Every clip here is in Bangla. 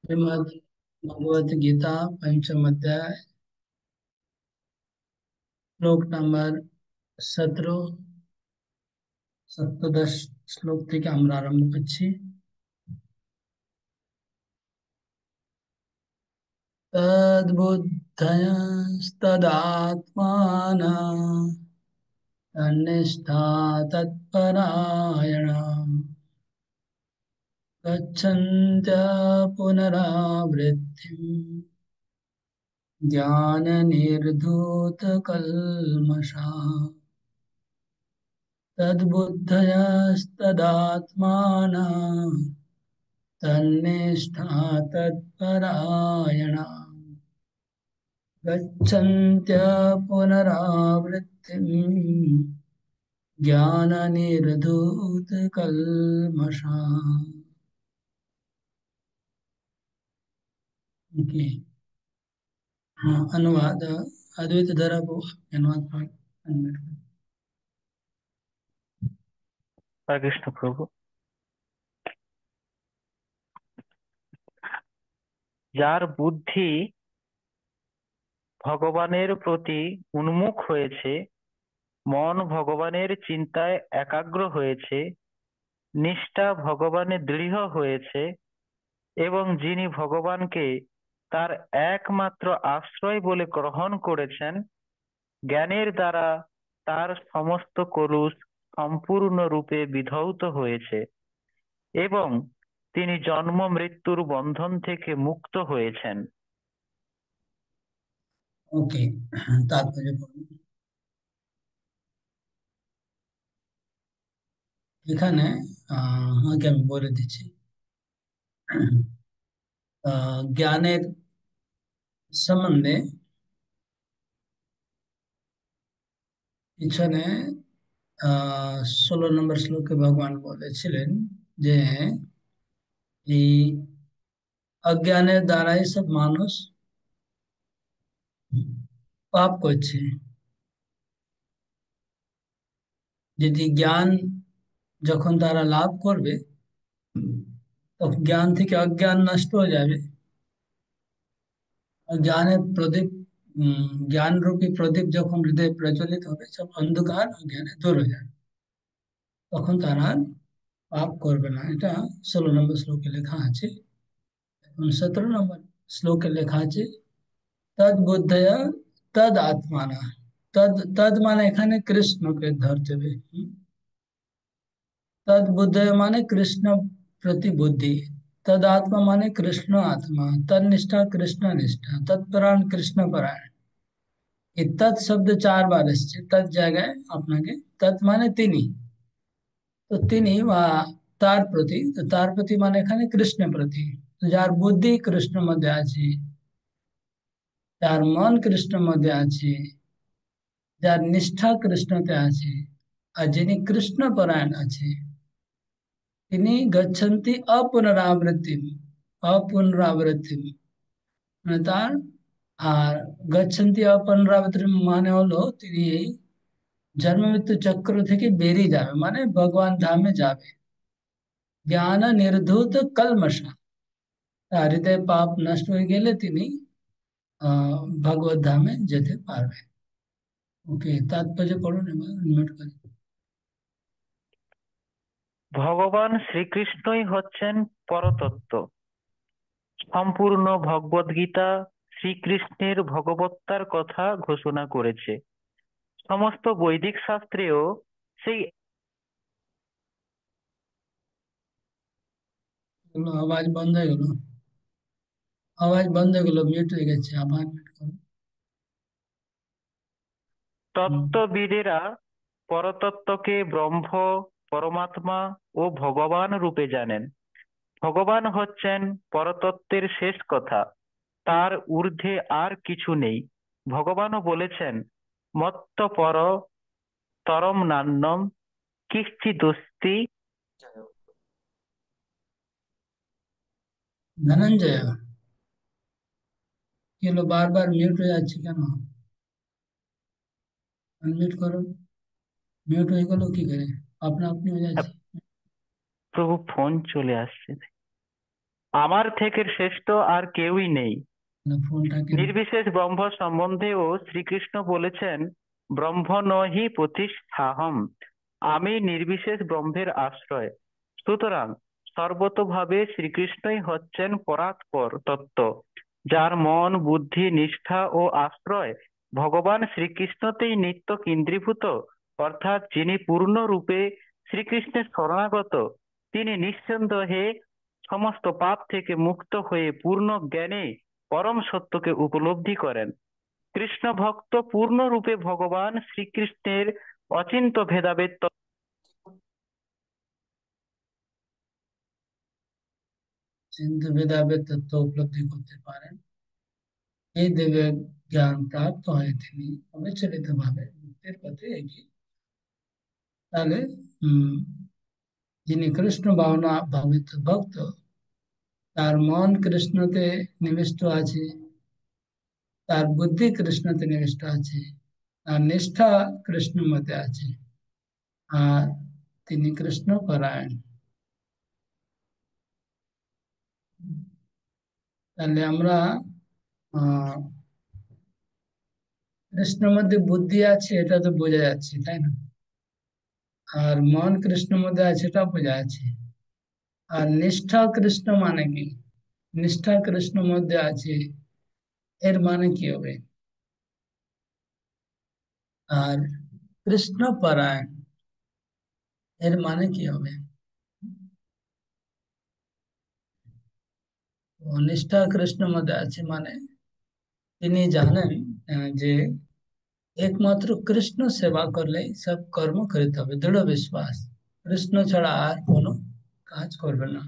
श्रीमद् भगवत गीता पंचम अध्याय श्लोक नंबर 17 সপ্তদশ শ্লোক থেকে আমরা আরম্ভ করছি। তদ্বুদ্ধয়স্তদাত্মানঃ তন্নিষ্ঠা তৎপরায়ণা গচ্ছন্ত্য পুনরাবৃত্তিম জ্ঞাননির্ধূতকল্মষাः तद्बुद्धयस्तदात्मानः तन्निष्ठा तत्परायणा गच्छन्त्य पुनरावृत्तिम् ज्ञाननिर्धूतकल्मषाः। ओके, अनुवाद अद्वैत धरा को अनुवाद पाठ। হরে কৃষ্ণ প্রভু। যার বুদ্ধি ভগবানের প্রতি উন্মুখ হয়েছে, মন ভগবানের চিন্তায় একাগ্র হয়েছে, নিষ্ঠা ভগবানে দৃঢ় হয়েছে এবং যিনি ভগবানকে তার একমাত্র আশ্রয় বলে গ্রহণ করেছেন, জ্ঞানের দ্বারা তার সমস্ত কলুষ সম্পূর্ণরূপে বিধৌত হয়েছে এবং তিনি জন্ম মৃত্যুর বন্ধন থেকে মুক্ত হয়েছেন। ওকে, তাৎপর্য পড়ুন। এখানে আগে আমি বলে দিচ্ছি। জ্ঞানের সম্বন্ধে পিছনে 16 নম্বর শ্লোকে ভগবান বলেছিলেন যে এই অজ্ঞানের দ্বারাই সব মানুষ পাপ করছে। যদি জ্ঞান যখন তারা লাভ করবে তখন জ্ঞান থেকে অজ্ঞান নষ্ট হয়ে যাবে। और জ্ঞানের প্রদীপ জ্ঞান রূপী প্রদীপ যখন হৃদয়ে প্রজ্বলিত হবে সব অন্ধকার অজ্ঞানে দূর হয়ে যাবে, তখন তারা আর পাপ করবে না। এটা 16 নম্বর শ্লোকে লেখা আছে। এখন 17 নম্বর শ্লোকে লেখা আছে তদ বুদ্ধয় তদ আত্মানা। তদ তদ মানে এখানে কৃষ্ণকে ধরতে হবে। तद बुद्धय माने कृष्ण प्रति बुद्धि, तद आत्मा माने कृष्ण आत्मा, तद निष्ठा कृष्ण निष्ठा, तत्परायण कृष्ण परायण। ये तत् शब्द 4 বার এসছে। তৎ জায়গায় আপনাকে তৎ মানে তিনি, তো তিনি বা তার প্রতি, তো তার প্রতি মানে এখানে কৃষ্ণ প্রতি। তো যার বুদ্ধি কৃষ্ণ মধ্যে আছে, যার মন কৃষ্ণ মধ্যে আছে, যার নিষ্ঠা কৃষ্ণতে আছে, আর যিনি কৃষ্ণ পরায়ণ আছে তিনি গচ্ছন্তি অপুনরাবৃত্তি। অপুনরাবৃত্তি মানে তার আর গচ্ছন্তি অপুনরাবৃত্তি মানে হলো তিনি এই জন্ম মৃত্যু চক্র থেকে বেরিয়ে যাবে, মানে ভগবান ধামে যাবে। জ্ঞান নির্ধূত কলমশ, তার হৃদয় পাপ নষ্ট হয়ে গেলে তিনি ভগবত ধামে যেতে পারবে। ওকে, তাৎপর্য পড়ুন এবার নোট করি। ভগবান শ্রীকৃষ্ণই হচ্ছেন পরতত্ত্ব। সম্পূর্ণ ভগবদ্গীতা শ্রীকৃষ্ণের ভগবত্তার কথা ঘোষণা করেছে। সমস্ত বৈদিক শাস্ত্রেও সেই আওয়াজ বন্ধ হয়ে গেল, আওয়াজ বন্ধ হয়ে গেল, মিউট হয়ে গেছে, আবার মিউট করুন। হুম। তত্ত্ববিদেরা পরতত্ত্বকে ব্রহ্ম, পরমাত্মা ও ভগবান রূপে জানেন। ভগবান হচ্ছেন পরতত্ত্বের শেষ কথা, তার ঊর্ধ্বে আর কিছু নেই। ভগবানও বলেছেন, মত্ত পর তরম নান্যম কিঞ্চিদস্তি। ধনঞ্জয়, কি হলো, বারবার মিউট হয়ে যাচ্ছে কেন? আনমিউট করো। মিউট হয়ে গেল কি করে? আপনা আপনি হয়ে যাচ্ছে। প্রভু, ফোন চলে আসছে। আমার থেকে শ্রেষ্ঠ আর কেউই নেই। ফোনটাকে নির্বিশেষ ব্রহ্ম সম্বন্ধেও শ্রীকৃষ্ণ বলেছেন, ব্রহ্ম নহি প্রতিষ্ঠাহম, আমি নির্বিশেষ ব্রহ্মের আশ্রয়। সুতরাং সর্বতোভাবে শ্রীকৃষ্ণই হচ্ছেন পরাৎপর তত্ত্ব, যার মন বুদ্ধি নিষ্ঠা ও আশ্রয় ভগবান শ্রীকৃষ্ণতেই নিত্য কেন্দ্রীভূত, অর্থাৎ যিনি পূর্ণরূপে শ্রীকৃষ্ণের শরণাগত, তিনি নিঃসন্দেহে সমস্ত পাপ থেকে মুক্ত হয়ে পূর্ণ জ্ঞানে পরম সত্যকে উপলব্ধি করেন। কৃষ্ণ ভক্ত পূর্ণরূপে ভগবান শ্রীকৃষ্ণের অচিন্ত্য ভেদাভেদ চিন্তা ভেদাভেদ তত্ত্ব উপলব্ধি করতে পারেন। এই দিব্য জ্ঞান প্রাপ্ত হয়ে তিনি অবিচলিত ভাবে মুক্তির পথে এগিয়ে। তাহলে উম যিনি কৃষ্ণ ভাবনা ভাবিত ভক্ত, তার মন কৃষ্ণতে নিবিষ্ট আছে, তার বুদ্ধি কৃষ্ণতে নিবিষ্ট আছে, তার নিষ্ঠা কৃষ্ণ মতে আছে, আর তিনি কৃষ্ণ পরায়ণ। তাহলে আমরা আহ কৃষ্ণের মধ্যে বুদ্ধি আছে এটা তো বোঝা যাচ্ছে, তাই না? আর মন কৃষ্ণের মধ্যে আছে এটা বোঝা যাচ্ছে। আর নিষ্ঠা কৃষ্ণ মানে কি? নিষ্ঠা কৃষ্ণের মধ্যে আছে, এর মানে কি হবে? আর কৃষ্ণ পরায়ণ এর মানে কি হবে? ও নিষ্ঠা কৃষ্ণের মধ্যে আছে মানে তিনি জানেন যে একমাত্র কৃষ্ণ সেবা করলেই সব কর্ম করিতে হবে, দৃঢ় বিশ্বাস, কৃষ্ণ ছাড়া আর কোনো কাজ করবে না।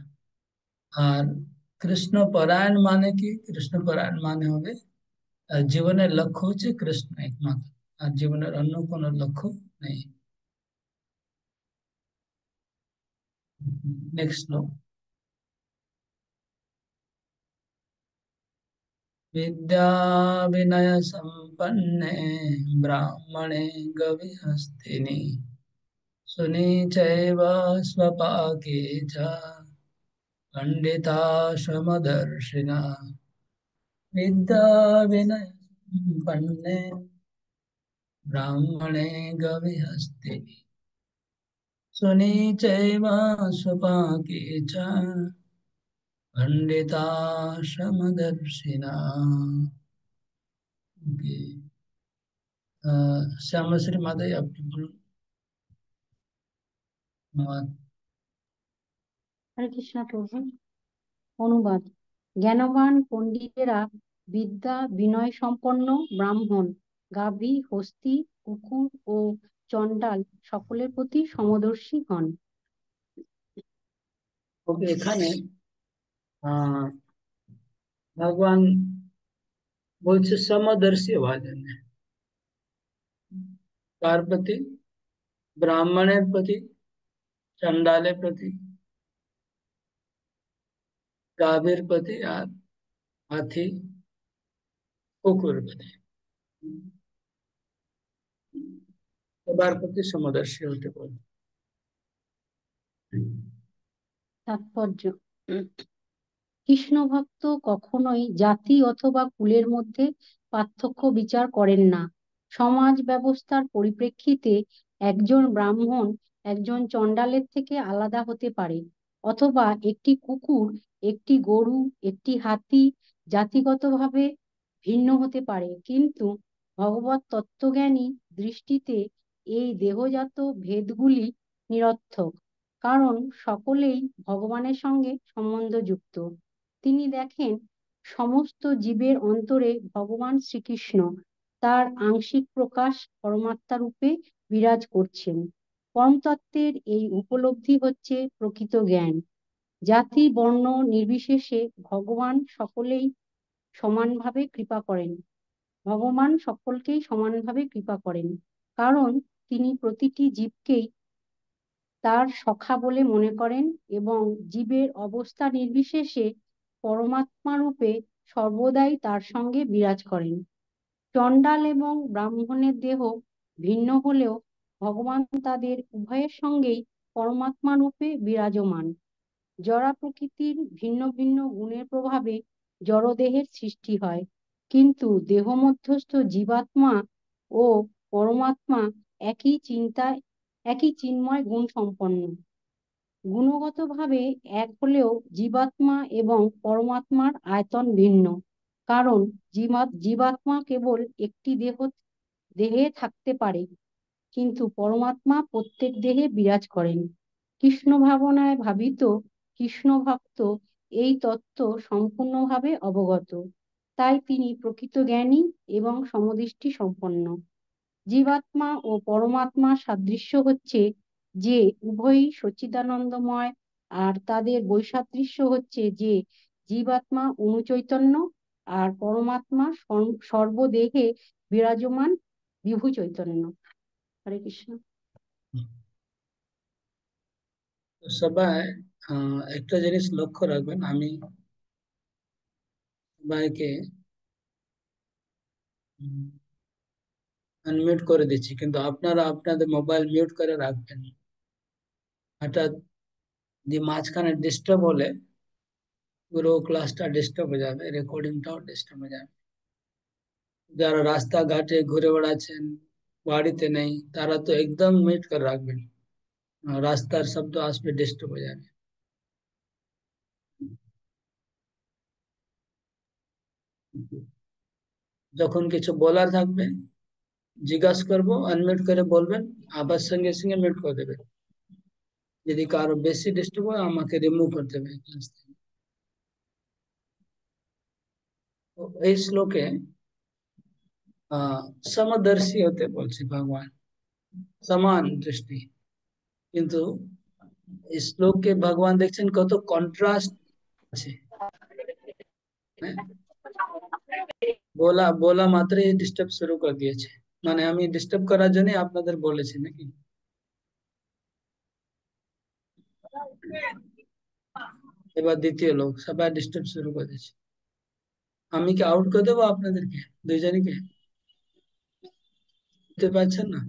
আর কৃষ্ণ পরায়ণ মানে কি? কৃষ্ণ পরায়ণ মানে হবে জীবনের লক্ষ্য হচ্ছে কৃষ্ণ একমাত্র, আর জীবনের অন্য কোনো লক্ষ্য নেই। নেক্সট শ্লোক। विद्या विनय संपन्ने ब्राह्मणे गविहस्तिनि सुनी चैव स्वपाके च पंडिता समदर्शिना। विद्या विनय संपन्ने ब्राह्मणे गविहस्तिनि सुनी चैव स्वपाके च पंडिता समदर्शिना। ओके, श्यामश्री माता আপনি বলুন। হরে কৃষ্ণ প্রভু। অনুবাদ। জ্ঞানবান পণ্ডিতেরা বিদ্যা বিনয় সম্পন্ন ব্রাহ্মণ, গাভী, হস্তি, কুকুর ও চণ্ডাল সকলের প্রতি সমদর্শী হন। ওকে, এখানে আহ ভগবান বলছে সমদর্শী হওয়ার জন্য। কার প্রতি? ব্রাহ্মণের প্রতি, চণ্ডালের প্রতি, গাভীর প্রতি, আর হাতি কুকুর প্রতি, সবার প্রতি সমদর্শী হতে পারে। তাৎপর্য। কৃষ্ণ ভক্ত কখনোই জাতি অথবা কুলের মধ্যে পার্থক্য বিচার করেন না। সমাজ ব্যবস্থার পরিপ্রেক্ষিতে একজন ব্রাহ্মণ একজন চণ্ডালের থেকে আলাদা হতে পারে, অথবা একটি কুকুর, একটি গরু, একটি হাতি জাতিগতভাবে ভিন্ন হতে পারে, কিন্তু ভগবত তত্ত্বজ্ঞানী দৃষ্টিতে এই দেহজাত ভেদগুলি নিরর্থক, কারণ সকলেই ভগবানের সঙ্গে সম্বন্ধযুক্ত। তিনি দেখেন সমস্ত জীবের অন্তরে ভগবান শ্রীকৃষ্ণ তার আংশিক প্রকাশ পরমাত্মা রূপে বিরাজ করছেন। পরমতত্ত্বের এই উপলব্ধি হচ্ছে প্রকৃত জ্ঞান। জাতি বর্ণ নির্বিশেষে সমানভাবে কৃপা করেন ভগবান সকলকেই সমানভাবে কৃপা করেন, কারণ তিনি প্রতিটি জীবকেই তার সখা বলে মনে করেন এবং জীবের অবস্থা নির্বিশেষে পরমাত্মা রূপে সর্বদাই তার সঙ্গে বিরাজ করেন। চণ্ডাল এবং ব্রাহ্মণের দেহ ভিন্ন হলেও ভগবান তাদের উভয়ের সঙ্গেই পরমাত্মা রূপে বিরাজমান। জড়া প্রকৃতির ভিন্ন ভিন্ন গুণের প্রভাবে জড়দেহের সৃষ্টি হয়, কিন্তু দেহ মধ্যস্থ জীবাত্মা ও পরমাত্মা একই চিন্ময় গুণ সম্পন্ন। গুণগতভাবে এক হলেও জীবাত্মা এবং পরমাত্মার আয়তন ভিন্ন, কারণ জীবাত্মা কেবল একটি দেহে থাকতে পারে, কিন্তু পরমাত্মা প্রত্যেক দেহে বিরাজ করেন। কৃষ্ণ ভাবনায় ভাবিত কৃষ্ণ ভক্ত এই তত্ত্ব সম্পূর্ণভাবে অবগত, তাই তিনি প্রকৃত জ্ঞানী এবং সমদৃষ্টি সম্পন্ন। জীবাত্মা ও পরমাত্মার সাদৃশ্য হচ্ছে যে উভয়ই সচ্চিদানন্দময়, আর তাদের বৈসাদৃশ্য হচ্ছে যে জীবাত্মা অনুচৈতন্য আর পরমাত্মা সর্বদেহে বিরাজমান বিভু চৈতন্য। হরে কৃষ্ণ। তো সবাই একটা জিনিস লক্ষ্য রাখবেন, আমি সবাইকে আনমিউট করে দিচ্ছি, কিন্তু আপনারা আপনাদের মোবাইল মিউট করে রাখবেন। হঠাৎ যদি মাঝখানে ডিস্টার্ব হলে পুরো ক্লাসটা ডিস্টার্ব হয়ে যাবে, রেকর্ডিংটাও ডিস্টার্ব হয়ে যাবে। যারা রাস্তাঘাটে ঘুরে বেড়াচ্ছেন, বাড়িতে নেই, তারা তো একদম মিউট করে রাখবেন, রাস্তার শব্দ আসবে, ডিস্টার্ব হয়ে যাবে। যখন কিছু বলার থাকবে জিজ্ঞাসা করবো, আনমিউট করে বলবেন, আবার সঙ্গে সঙ্গে মিউট করে দেবেন। যদি কারো বেশি ডিস্টার্ব হয় আমাকে রিমুভ করতে হবে ক্লাস থেকে। তো এই শ্লোকে সমদর্শী হতে বলছে ভগবান, সমান দৃষ্টি। কিন্তু এই শ্লোকে ভগবান দেখছেন কত কন্ট্রাস্ট আছে, হ্যাঁ? বলা বলা মাত্রই ডিস্টার্ব শুরু করে দিয়েছে, মানে আমি ডিস্টার্ব করার জন্য আপনাদের বলেছি নাকি? এবার দ্বিতীয় লোক সবাই ডিস্টার্ব শুরু করে দিয়েছে, আমি কি আউট করে দেবো আপনাদেরকে দুইজনকে? বুঝতে পারছেন না?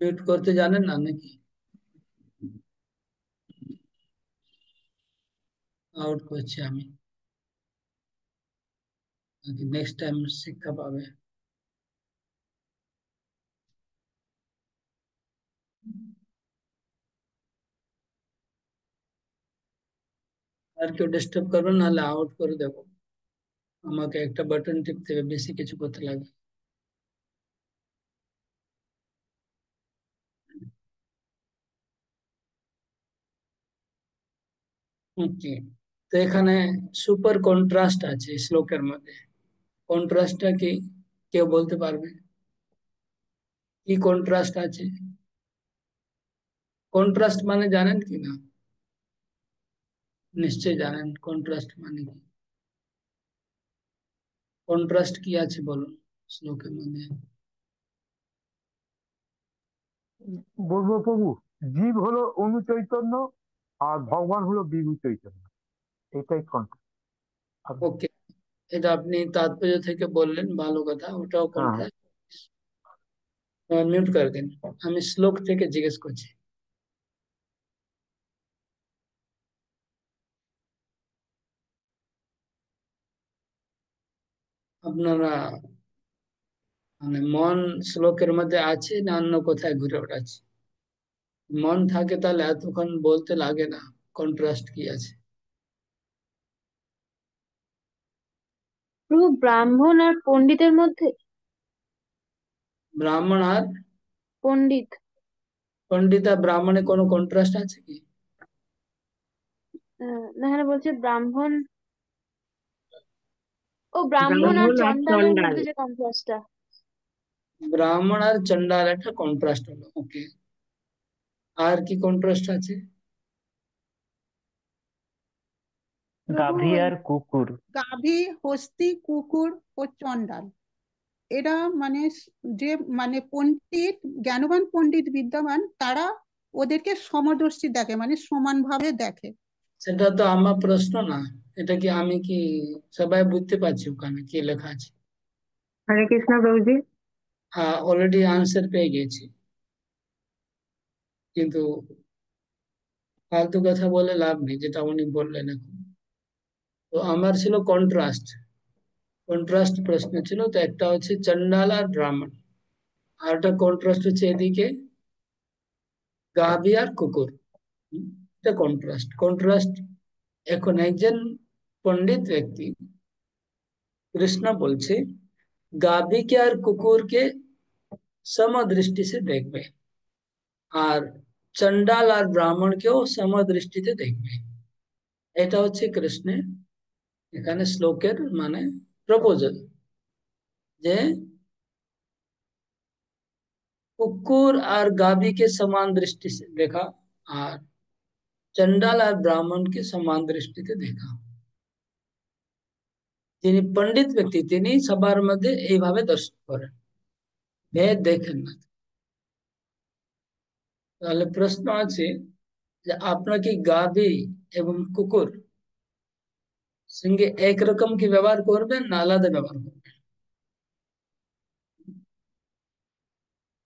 মিউট করতে জানেন না নাকি? আউট করছি আমি, নেক্সট টাইম শিক্ষা পাবে। আর কেউ ডিস্টার্ব করবেন, নাহলে আউট করে দেবো। আমাকে একটা বাটন টিপতে হবে, বেশি কিছু করতে লাগে। ওকে, তো এখানে সুপার কন্ট্রাস্ট আছে শ্লোকের মধ্যে। কন্ট্রাস্টটা কি কেউ বলতে পারবে? কি কন্ট্রাস্ট আছে? কন্ট্রাস্ট মানে জানেন কি না? নিশ্চয় জানেন কন্ট্রাস্ট মানে কি। কন্ট্রাস্ট কি আছে বলুন শ্লোকের মধ্যে। বলবো প্রভু, জীব হলো অনুচৈতন্য আর ভগবান হলো বিভু চৈতন্য, এটাই কন্ট্রাস্ট। ওকে, এটা আপনি তাৎপর্য থেকে বললেন, ভালো কথা, ওটাও হ্যাঁ, কন্ট্রাস্ট। মিউট করে দিন, আমি শ্লোক থেকে জিজ্ঞেস করছি। আপনারা মানে মন শ্লোকের মধ্যে আছে না অন্য কোথায় ঘুরে বেড়াচ্ছে? মন থাকে তাহলে এতক্ষণ বলতে লাগে না কন্ট্রাস্ট কি আছে। প্রভু, ব্রাহ্মণ আর পণ্ডিতের মধ্যে। ব্রাহ্মণ আর পণ্ডিত। পণ্ডিত আর ব্রাহ্মণে কোনো কন্ট্রাস্ট আছে কি? না, এখানে বলছে ব্রাহ্মণ। ও, ব্রাহ্মণ আর ব্রাহ্মণ আর চণ্ডালের চণ্ডাল। মধ্যে যে কন্ট্রাস্টটা। ব্রাহ্মণ আর চন্ডাল একটা কন্ট্রাস্ট হলো, ওকে। আর কি কন্ট্রাস্ট আছে? গাভী প্রভু, আর কুকুর। গাভী, হস্তি, কুকুর ও চণ্ডাল, এরা মানে যে মানে পণ্ডিত, জ্ঞানবান পণ্ডিত বিদ্যাবান, তারা ওদেরকে সমদর্শী দেখে, মানে সমানভাবে দেখে। সেটা তো আমার প্রশ্ন না, এটা কি আমি কি সবাই বুঝতে পারছি ওখানে কি লেখা আছে? হরে কৃষ্ণ প্রভুজি। অলরেডি আনসার পেয়ে গেছি। কিন্তু ফালতু কথা বলে লাভ নেই, যেটা উনি বললেন এখন। তো আমার ছিল কন্ট্রাস্ট, কন্ট্রাস্ট প্রশ্ন ছিল। তো একটা হচ্ছে চন্ডাল আর ব্রাহ্মণ, আর একটা কন্ট্রাস্ট হচ্ছে এদিকে গাভী আর কুকুর। হুম, এটা কন্ট্রাস্ট। কন্ট্রাস্ট, এখন একজন পণ্ডিত ব্যক্তি কৃষ্ণ বলছে গাভীকে আর কুকুরকে সমদৃষ্টি से দেখবে, আর চন্ডাল আর ব্রাহ্মণকেও সমদৃষ্টিতে দেখবে। এটা হচ্ছে কৃষ্ণের এখানে শ্লোকের মানে প্রপোজাল, যে কুকুর আর গাভীকে সমান দৃষ্টি से देखा আর চন্ডাল আর ব্রাহ্মণকে সমান দৃষ্টিতে দেখা। তিনি পণ্ডিত ব্যক্তি, তিনি সবার মধ্যে এইভাবে দর্শন করেন, ভেদ দেখেন না। তাহলে প্রশ্ন আছে যে আপনার কি গাভী এবং কুকুর সঙ্গে একরকম কি ব্যবহার করবেন না আলাদা ব্যবহার করবেন?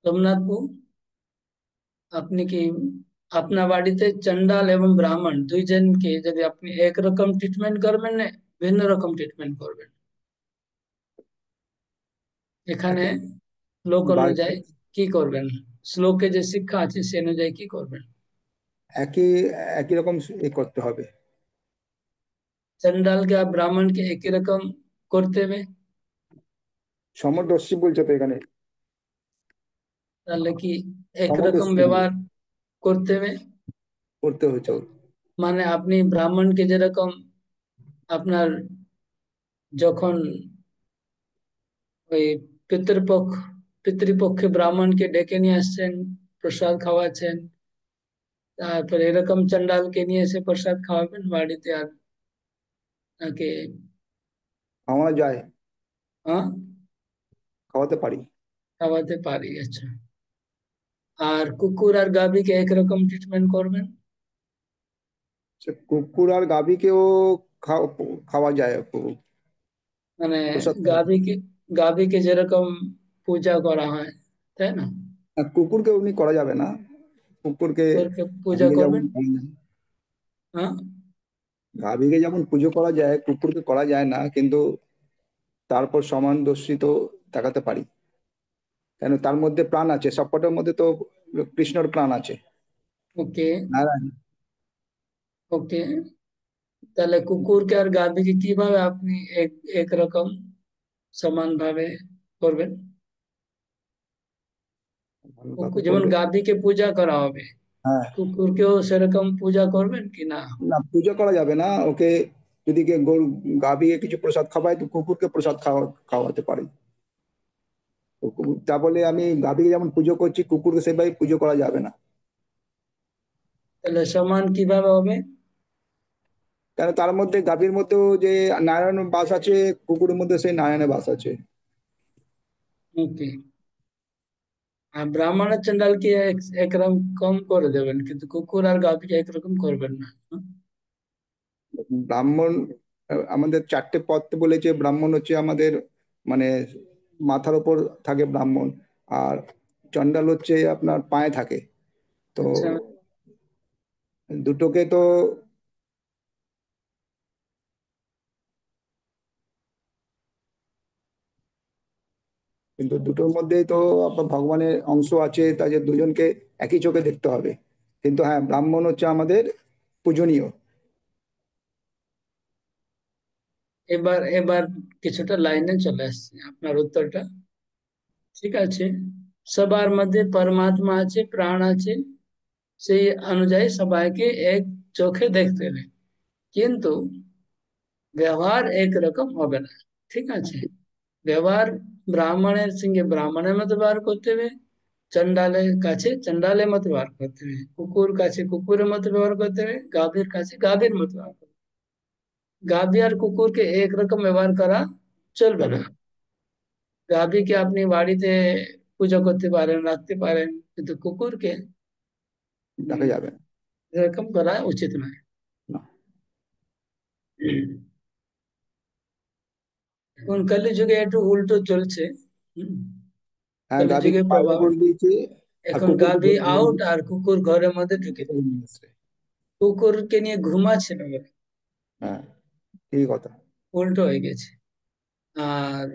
সোমনাথ, আপনি কি আপনার বাড়িতে চন্ডাল এবং ব্রাহ্মণ দুইজনকে যদি আপনি একরকম ট্রিটমেন্ট করবেন না ভিন্ন রকম ট্রিটমেন্ট করবেন? এখানে একই শ্লোক বাড়িতে অনুযায়ী কি করবেন? শ্লোকে যে শিক্ষা আছে সে অনুযায়ী কি করবেন? একই একই রকম করতে হবে। চন্ডালকে আর ব্রাহ্মণকে একই রকম করতে হবে? সমদর্শী বলছে তো এখানে, তাহলে কি একরকম সমদর্শী ব্যবহার করতে হবে? করতে হচ্ছে। মানে আপনি ব্রাহ্মণকে যেরকম আপনার যখন ওই পিতৃপক্ষ পিতৃপক্ষে ব্রাহ্মণকে ডেকে নিয়ে আসছেন, প্রসাদ খাওয়াচ্ছেন, তারপর এরকম চন্ডালকে নিয়ে এসে প্রসাদ খাওয়াবেন বাড়িতে, আর তাকে খাওয়ানো যায়, হ্যাঁ খাওয়াতে পারি। খাওয়াতে পারি, আচ্ছা। আর কুকুর আর গাভীকে একরকম ট্রিটমেন্ট করবেন? সে কুকুর আর গাভীকেও খাওয়া যায়, মানে প্রসাদ খাওয়া যায়। গাভীকে গাভীকে যেরকম পূজা করা হয়, তাই না? আর কুকুরকে এমনি করা যাবে না, কুকুরকে কুকুরকে পূজা গাভীকে যেমন করবেন? করা যায়, হ্যাঁ, গাভীকে যেমন পুজো করা যায় কুকুরকে করা যায় না, কিন্তু তারপর সমান দর্শী তো দেখাতে পারি, কেন তার মধ্যে প্রাণ আছে, সবকটার মধ্যে তো কৃষ্ণর প্রাণ আছে, ওকে নারায়ণ। ওকে। তাহলে কুকুরকে আর গাভীকে কিভাবে আপনি এক একরকম সমান ভাবে করবেন? ভালোভাবে যেমন করবে। গাভীকে পূজা করা হবে, হ্যাঁ, কুকুরকেও সেরকম পূজা করবেন কি না? না পুজো করা যাবে না ওকে, যদি কে গরু গাভীকে কিছু প্রসাদ খাওয়ায় তো কুকুরকে প্রসাদ খাওয়াতে পারি। তা বলে আমি গাভীকে যেমন পুজো করছি কুকুরকে সেভাবে পুজো করা যাবে না, তাহলে সমান কিভাবে হবে? কেন তার মধ্যে গাভীর মধ্যেও যে নারায়ণ বাস আছে, কুকুরের মধ্যে সেই নারায়ণের বাস আছে। ওকে। আর ব্রাহ্মণের চন্ডালকে একরকম কম করে দেবেন, কিন্তু কুকুর আর গাভীকে একরকম করবেন না, হ্যাঁ? ব্রাহ্মণ, আমাদের চারটে পদ বলেছে, ব্রাহ্মণ হচ্ছে আমাদের মানে মাথার উপর থাকে ব্রাহ্মণ, আর চণ্ডাল হচ্ছে আপনার পায়ে থাকে। তো আচ্ছা, দুটোকে তো, কিন্তু দুটোর মধ্যেই তো আপনার ভগবানের অংশ আছে, তাই যে দুজনকে একই চোখে দেখতে হবে। কিন্তু হ্যাঁ, ব্রাহ্মণ হচ্ছে আমাদের পূজনীয়। এবার এবার কিছুটা লাইনে চলে আসছে আপনার উত্তরটা। ঠিক আছে, সবার মধ্যে পরমাত্মা আছে, প্রাণ আছে, সেই অনুযায়ী সবাইকে এক চোখে দেখতে হবে, কিন্তু ব্যবহার একরকম হবে না। ঠিক আছে, ব্যবহার ব্রাহ্মণের সঙ্গে ব্রাহ্মণের মতো ব্যবহার করতে হবে, চন্ডালের কাছে চন্ডালের মতো ব্যবহার করতে হবে, কুকুর কাছে কুকুরের মতো ব্যবহার করতে হবে, গাভীর কাছে গাভীর মতো ব্যবহার করতে হবে। গাভী আর কুকুরকে একরকম ব্যবহার করা চলবে তবে না। গাভীকে আপনি বাড়িতে পূজা করতে পারেন, রাখতে পারেন, কিন্তু কুকুরকে দেখা উম, যাবে এরকম করা উচিত নয়। না। এখন কলি যুগে একটু উল্টো চলছে। হুম, হ্যাঁ, কলি গাভীকে যুগের বাইরে প্রভাব করে দিয়েছে। এখন কুকুরকে গাভী আউট আর কুকুর ঘরের মধ্যে ঢুকে ধরে নিয়ে আসছে। কুকুরকে নিয়ে ঘুমাচ্ছিল বলে হ্যাঁ, এই কথা। উল্টো হয়ে গেছে। আর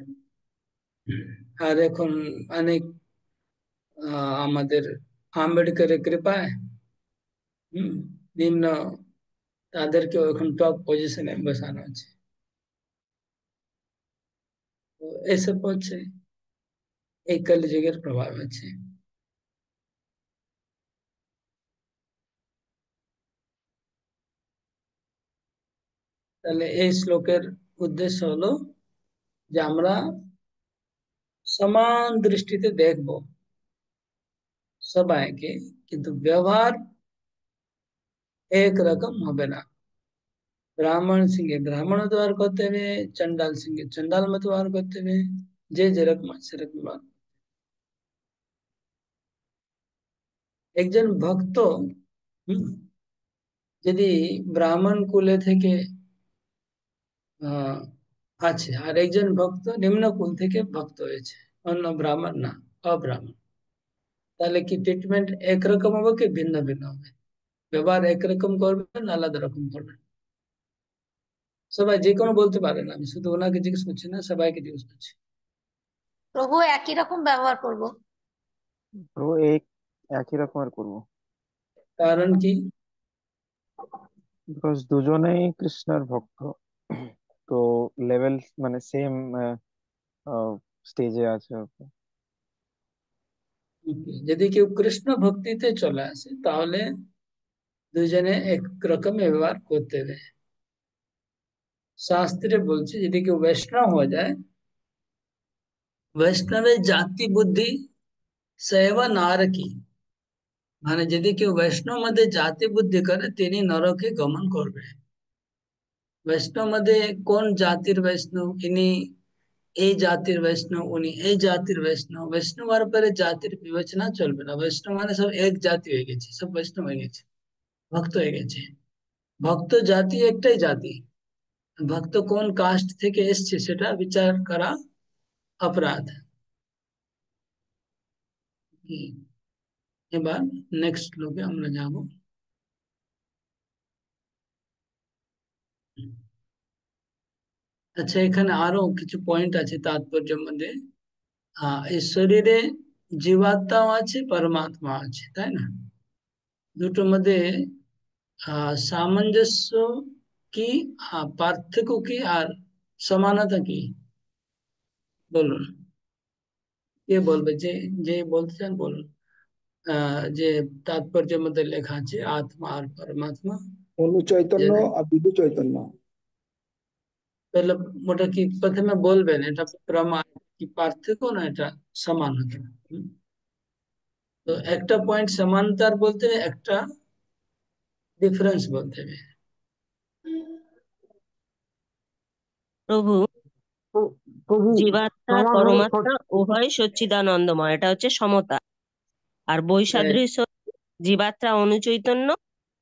আর এখন অনেক আমাদের আম্বেদকরের কৃপায় হম নিম্ন তাদেরকে এখন টপ পজিশনে বসানো আছে। তো এসব হচ্ছে এই কলিযুগের প্রভাব আছে। তাহলে এই শ্লোকের উদ্দেশ্য হলো যে আমরা সমান দৃষ্টিতে দেখব সবাইকে, কিন্তু ব্যবহার এক রকম হবে না। ব্রাহ্মণ সিংহে ব্রাহ্মণ ব্যবহার করতে হবে, চंडाल সিংহে চंडाल মত ব্যবহার করতে হবে, যে যেরকম আছে সেরকম ব্যবহার। একজন ভক্ত হুম, যদি ব্রাহ্মণ কুলে থেকে আহ আছে, আর একজন ভক্ত নিম্ন কুল থেকে ভক্ত হয়েছে, অন্য ব্রাহ্মণ না, অব্রাহ্মণ, তাহলে কি ট্রিটমেন্ট একরকম হবে কি ভিন্ন ভিন্ন হবে? ব্যবহার একরকম করবেন না আলাদা রকম করবেন? সবাই যে কোনো বলতে পারে না, আমি শুধু ওনাকে জিজ্ঞেস করছি না, সবাইকে জিজ্ঞেস করছি। প্রভু একই রকম ব্যবহার করব। তো একই রকমের করবো, কারণ কি? বিকজ দুজনেই কৃষ্ণের ভক্ত, তো লেভেল মানে সেম স্টেজে আছে আর কি। যদি কেউ কৃষ্ণ ভক্তিতে চলে আসে তাহলে দুজনে এক রকম ব্যবহার করতে হবে। শাস্ত্রে বলছে যদি কেউ বৈষ্ণব হয়ে যায়, বৈষ্ণবের জাতি বুদ্ধি শৈব নারকি, মানে যদি কেউ বৈষ্ণব মধ্যে জাতি বুদ্ধি করে তিনি নরকে গমন করবে। বৈষ্ণব মধ্যে কোন জাতির বৈষ্ণব, ইনি এই জাতির বৈষ্ণব, উনি এই জাতির বৈষ্ণব, বৈষ্ণব হওয়ার পরে জাতির বিবেচনা চলবে না। বৈষ্ণব মানে সব এক জাতি হয়ে গেছে, সব বৈষ্ণব হয়ে গেছে, ভক্ত হয়ে গেছে। ভক্ত জাতি একটাই জাতি, ভক্ত কোন কাস্ট থেকে এসছে সেটা বিচার করা অপরাধ। এবার নেক্সট শ্লোকে আমরা যাব। আচ্ছা, এখানে আরো কিছু পয়েন্ট আছে তাৎপর্যের মধ্যে। এই শরীরে জীবাত্মাও আছে, পরমাত্মা আছে, তাই না? দুটোর মধ্যে সামঞ্জস্য কি, পার্থক্য কি, আর সমানতা কি? বলুন, কে বলবে? যে যে বলতে চান বলুন। যে তাৎপর্যের মধ্যে লেখা আছে আত্মা আর পরমাত্মা, অনু চৈতন্য যে আর বিদু চৈতন্য। তাহলে ওটা কি প্রথমে বলবেন এটা প্রমাণ কি পার্থক্য না এটা সমানতা? হুম? তো একটা পয়েন্ট সমান্তর বলতে হবে, একটা ডিফারেন্স বলতে হবে। প্রভু, প্র- প্রভু জীবাত্মা সমাজ হলো পরমাত্মা উভয় সচ্চিদানন্দময়, এটা হচ্ছে সমতা। আর বৈসাদৃশ্য, জীবাত্মা অনুচৈতন্য,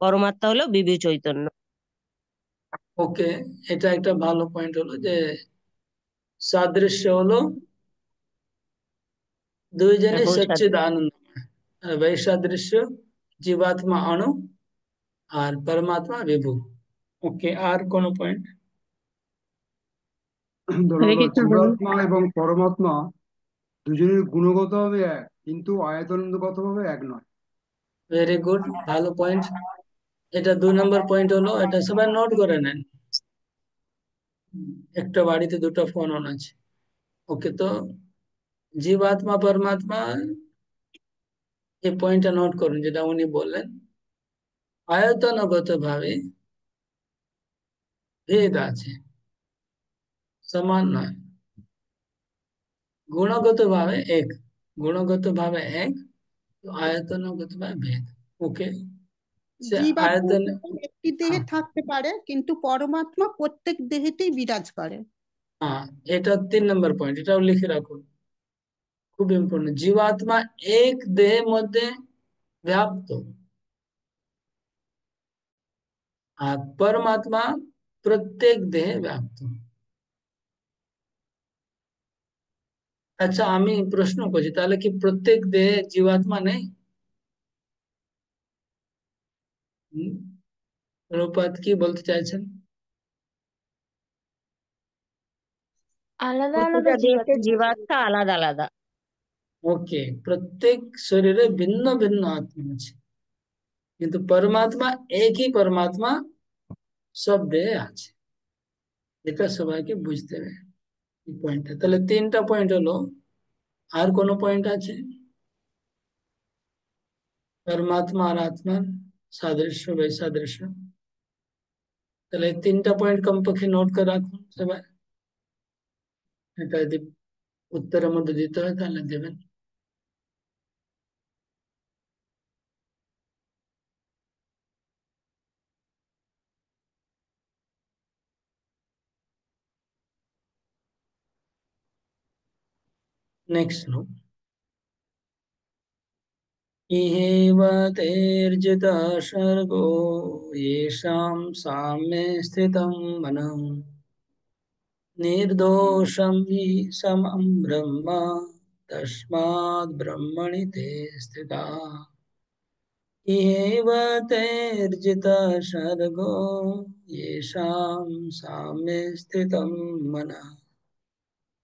পরমাত্মা হলো বিভু চৈতন্য। ওকে, এটা একটা ভালো পয়েন্ট হলো যে সাদৃশ্য হলো দুইজনে বৈসাদৃশ্য। সচ্চিদানন্দময়, আর বৈসাদৃশ্য জীবাত্মা অণু আর পরমাত্মা বিভু। ওকে, আর কোন পয়েন্ট? ধরো জীবাত্মা এবং পরমাত্মা দুজনের গুণগতভাবে এক, কিন্তু আয়তনগতভাবে এক নয়। ভেরি গুড, ভালো পয়েন্ট। এটা 2 নম্বর পয়েন্ট হলো, এটা সবাই নোট করে নেন। একটা বাড়িতে দুটো ফোন অন আছে। ওকে, তো জীবাত্মা পরমাত্মা, এই পয়েন্টটা নোট করুন যেটা উনি বললেন। আয়তনগত ভাবে ভেদ আছে, সমান নয়। গুণগত ভাবে এক, গুণগত ভাবে এক, তো আয়তনগত ভাবে ভেদ। ওকে, সে জীবাত্মা আয়তন। কেবল একটি দেহে হ্যাঁ, থাকতে পারে, কিন্তু পরমাত্মা প্রত্যেক দেহেতেই বিরাজ করে। হ্যাঁ, এটা 3 নম্বর পয়েন্ট, এটাও লিখে রাখুন, খুব ইম্পর্টেন্ট। জীবাত্মা এক দেহের মধ্যে ব্যাপ্ত, আর পরমাত্মা প্রত্যেক দেহে ব্যাপ্ত। আচ্ছা, আমি প্রশ্ন করছি, তাহলে কি প্রত্যেক দেহে জীবাত্মা নেই? হুম, প্রভুপাদ কি বলতে চাইছেন? আলাদা আলাদা প্রতিটা দেহের জীবাত্মা। জীবাত্মা আলাদা আলাদা। ওকে, প্রত্যেক শরীরে ভিন্ন ভিন্ন আত্মা আছে, কিন্তু পরমাত্মা একই পরমাত্মা সব দেহে আছে। এটা সবাইকে বুঝতে হবে এই পয়েন্টটা। তাহলে 3টা পয়েন্ট হলো। আর কোনো পয়েন্ট আছে? পরমাত্মা আর আত্মার সাদৃশ্য বৈসাদৃশ্য। তাহলে এই 3টা পয়েন্ট কমপক্ষে নোট করে রাখুন সবাই। এটা যদি উত্তরের মধ্যে দিতে হয় তাহলে দেবেন। नेक्स्ट श्लोक। इहेव तेर्जितः सर्गो येषां साम्ये स्थितं मनः निर्दोषं हि समं ब्रह्म तस्माद् ब्रह्मणि ते स्थिताः। इहेव तेर्जितः सर्गो येषां साम्ये स्थितं मनः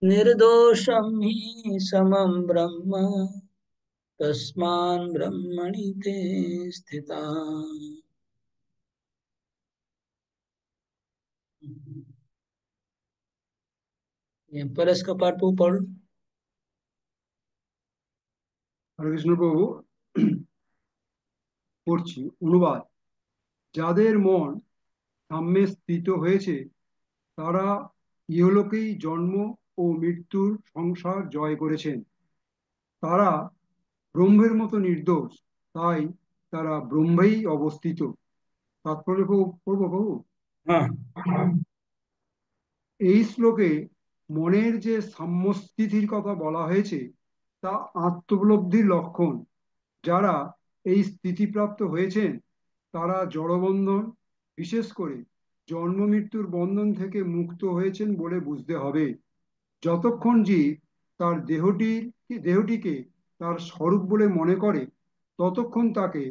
निर्दोषं हि समं ब्रह्म तस्मान् ब्रह्मणि ते स्थिता। ये परस का पाठ को पढ़ो। হরে কৃষ্ণ প্রভু। পড়ছি অনুবাদ। যাদের মন সাম্যে স্থিত হয়েছে তারা ইহলোকেই জন্ম ও মৃত্যুর সংসার জয় করেছেন। তারা ব্রহ্মের মতো নির্দোষ, তাই তারা ব্রহ্মেই অবস্থিত। তাৎপর্য পড়বো প্রভু। हाँ। এই শ্লোকে মনের যে সাম্যস্থিতির কথা বলা হয়েছে তা আত্মোপলব্ধির লক্ষণ। যারা এই স্থিতিপ্রাপ্ত হয়েছেন তারা জড়বন্ধন, বিশেষ করে জন্ম মৃত্যুর বন্ধন থেকে মুক্ত হয়েছেন বলে বুঝতে হবে। যতক্ষণ জীব তার দেহটিকে তার স্বরূপ বলে মনে করে ততক্ষণ তাকে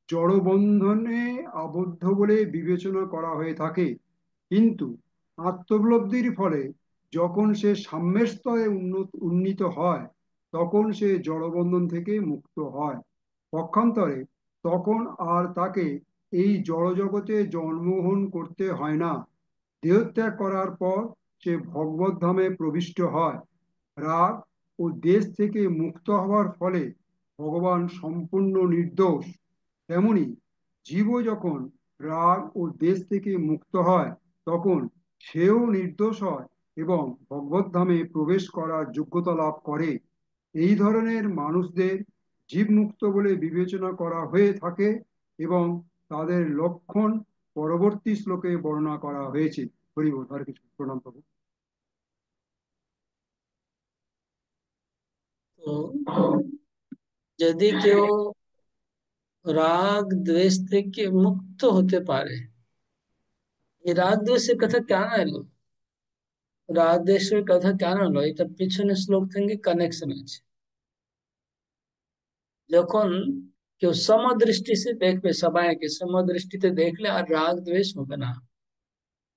জড়বন্ধনে আবদ্ধ বলে বিবেচনা করা হয়ে থাকে। কিন্তু আত্মোপলব্ধির ফলে যখন সে সাম্যের স্তরে উন্নীত হয় তখন সে জড়বন্ধন থেকে মুক্ত হয়। পক্ষান্তরে তখন আর তাকে এই জড়জগতে জন্মগ্রহণ করতে হয় না। দেহত্যাগ করার পর সে ভগবত ধামে প্রবিষ্ট হয়। রাগ ও দেশ থেকে মুক্ত হওয়ার ফলে ভগবান সম্পূর্ণ নির্দোষ। তেমনি জীবও যখন রাগ ও দেশ থেকে মুক্ত হয় তখন সেও নির্দোষ হয় এবং ভগবত ধামে প্রবেশ করার যোগ্যতা লাভ করে। এই ধরনের মানুষদের জীবমুক্ত বলে বিবেচনা করা হয়ে থাকে এবং তাদের লক্ষণ পরবর্তী শ্লোকে বর্ণনা করা হয়েছে। হরি বল। হরে কৃষ্ণ। প্রণাম প্রভু। तो यदि কেউ রাগ দ্বেষ থেকে মুক্ত হতে পারে, এই রাগ দ্বেষের কথা কেন এলো? রাগ দ্বেষের কথা কেন এলো? এটা পিছনে শ্লোক থেকে কানেকশন আছে। যখন কেউ সমদৃষ্টি से দেখবে, সবাইকে সমদৃষ্টিতে দেখলে আর রাগ দ্বেষ হবে না,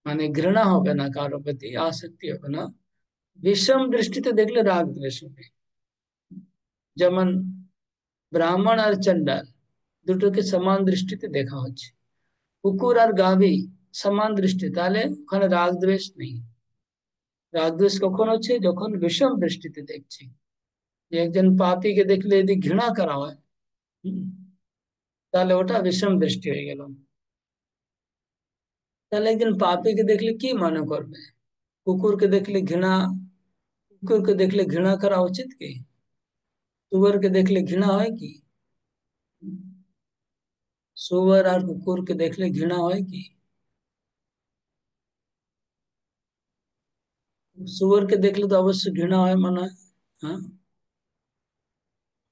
মানে ঘৃণা হবে না, কারো প্রতি আসক্তি হবে না। বিষম দৃষ্টিতে দেখলে রাগ দ্বেষ হবে। যেমন ব্রাহ্মণ আর চন্ডাল দুটোকে সমান দৃষ্টিতে দেখা হচ্ছে, কুকুর আর গাভী সমান দৃষ্টি, তাহলে ওখানে রাগ দ্বেষ নেই। রাগ দ্বেষ কখন হচ্ছে? যখন বিষম দৃষ্টিতে দেখছি। যে একজন পাপীকে দেখলে যদি ঘৃণা করা হয়, হুম, তাহলে ওটা বিষম দৃষ্টি হয়ে গেল। তাহলে একজন পাপীকে দেখলে কি মনে করবে? কুকুরকে দেখলে ঘৃণা, কুকুরকে দেখলে ঘৃণা করা উচিত কি? सुअर के देखले घृणा হয় কি? सुअर আর কুকুরকে দেখলে ঘৃণা হয় কি? सुअरকে দেখলে তো অবশ্যই ঘৃণা হয় মনে হয়। হ্যাঁ,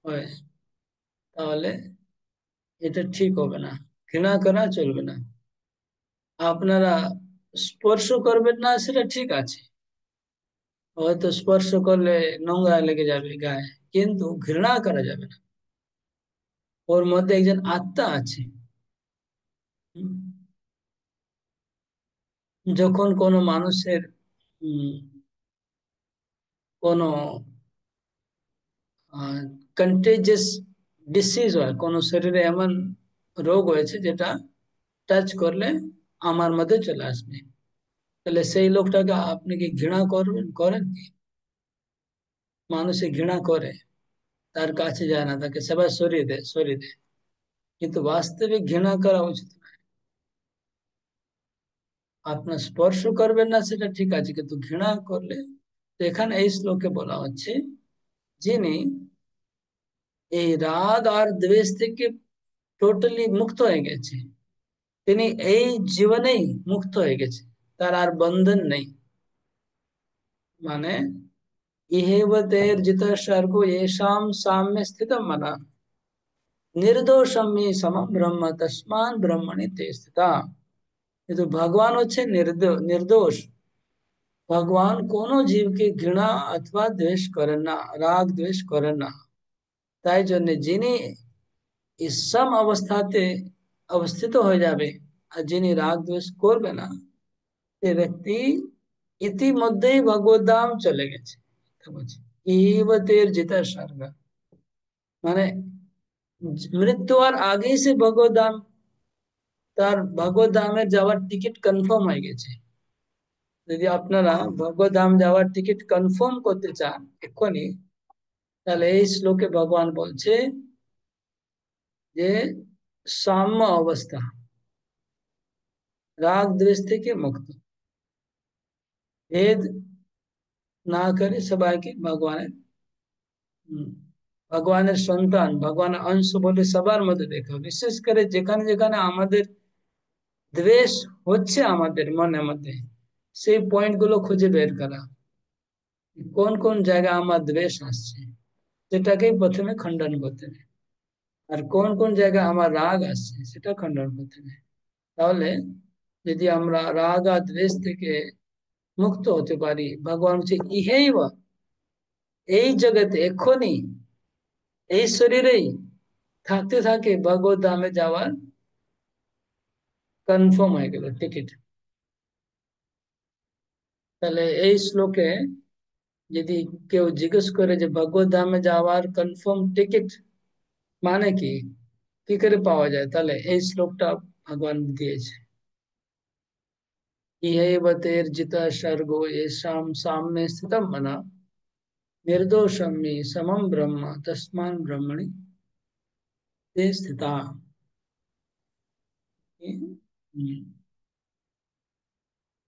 হয়। তাহলে এটা ঠিক হবে না, ঘৃণা করা চলবে না। আপনারা স্পর্শ করবেন না সেটা ঠিক আছে, হয়তো স্পর্শ করলে নোংরা লেগে যাবে গায়ে, কিন্তু ঘৃণা করা যাবে না। ওর মধ্যে একজন আত্মা আছে, হুম, যখন কোনো মানুষের কোনো কন্টেজিয়াস ডিসিজ হয়, কোনো শরীরে এমন রোগ হয়েছে যেটা টাচ করলে আমার মধ্যে চলে আসবে, তাহলে সেই লোকটাকে আপনি কি ঘৃণা করবেন, করেন কি? মানুষে ঘৃণা করে, তার কাছে যায় না, তাকে সবাই সরিয়ে দেয়, সরিয়ে দেয়, কিন্তু বাস্তবিক ঘৃণা করা উচিত নয়। আপনার স্পর্শ করবেন না সেটা ঠিক আছে, কিন্তু ঘৃণা করলে, তো এখানে এই শ্লোকে বলা হচ্ছে যিনি এই রাগ আর দ্বেষ থেকে টোটালি মুক্ত হয়ে গেছে, তিনি এই জীবনেই মুক্ত হয়ে গেছে, তার আর বন্ধন নেই। মানে ইহেব তের জিত স্বর্গো येषां साम्य स्थितम मना निर्दोषम मे समम ब्रह्म तस्मान ब्रह्मणि ते स्थिता। ये तो भगवान হচ্ছে निर्दोष। ভগবান কোনো জীবকে ঘৃণা অথবা দ্বেষ করেন না, রাগ দ্বেষ করেন না। তাই জন্য যিনি এই সম অবস্থাতে অবস্থিত হয়ে যাবে, আর যিনি রাগ দ্বেষ করবে না, সে ব্যক্তি ইতিমধ্যেই ভগবত ধাম চলে গেছে। ইবতের জিতা স্বর্গ, মানে মৃত্যু আর আগেই সে ভগবত ধাম, তার ভগবত ধামে যাওয়ার টিকিট কনফার্ম হয়ে গেছে। যদি আপনারা ভগবত ধাম যাওয়ার টিকিট কনফার্ম করতে চান এক্ষুনি, তাহলে এই শ্লোকে ভগবান বলছে যে সাম্য অবস্থা, রাগ দ্বেষ থেকে মুক্ত, ভেদ না করে সবাইকে ভগবানের ভগবানের সন্তান, ভগবানের অংশ বলে সবার মধ্যে দেখা। বিশেষ করে যেখানে যেখানে আমাদের দ্বেষ হচ্ছে আমাদের মনের মধ্যে, সেই পয়েন্ট গুলো খুঁজে বের করা, কোন কোন জায়গায় আমার দ্বেষ আসছে, সেটাকেই প্রথমে খণ্ডন করতে হবে। আর কোন কোন জায়গায় আমার রাগ আসছে সেটা খণ্ডন করতে হবে। তাহলে যদি আমরা রাগ আর দ্বেষ থেকে মুক্ত হতে পারি, ভগবান হচ্ছে ইহেই বা, এই জগতে এক্ষুনি এই শরীরেই থাকতে থাকে ভগবত ধামে যাওয়ার কনফার্ম হয়ে গেল টিকিট। তাহলে এই শ্লোকে যদি কেউ জিজ্ঞেস করে যে ভগবত ধামে যাওয়ার কনফার্ম টিকিট মানে কি, কি করে পাওয়া যায়, তাহলে এই শ্লোকটা ভগবান দিয়েছে। ইহৈব তের্জিতা স্বর্গো येषां साम्ये स्थितं मना निर्दोषं मे समं ब्रह्म तस्मान् ब्रह्मणि ते स्थिता।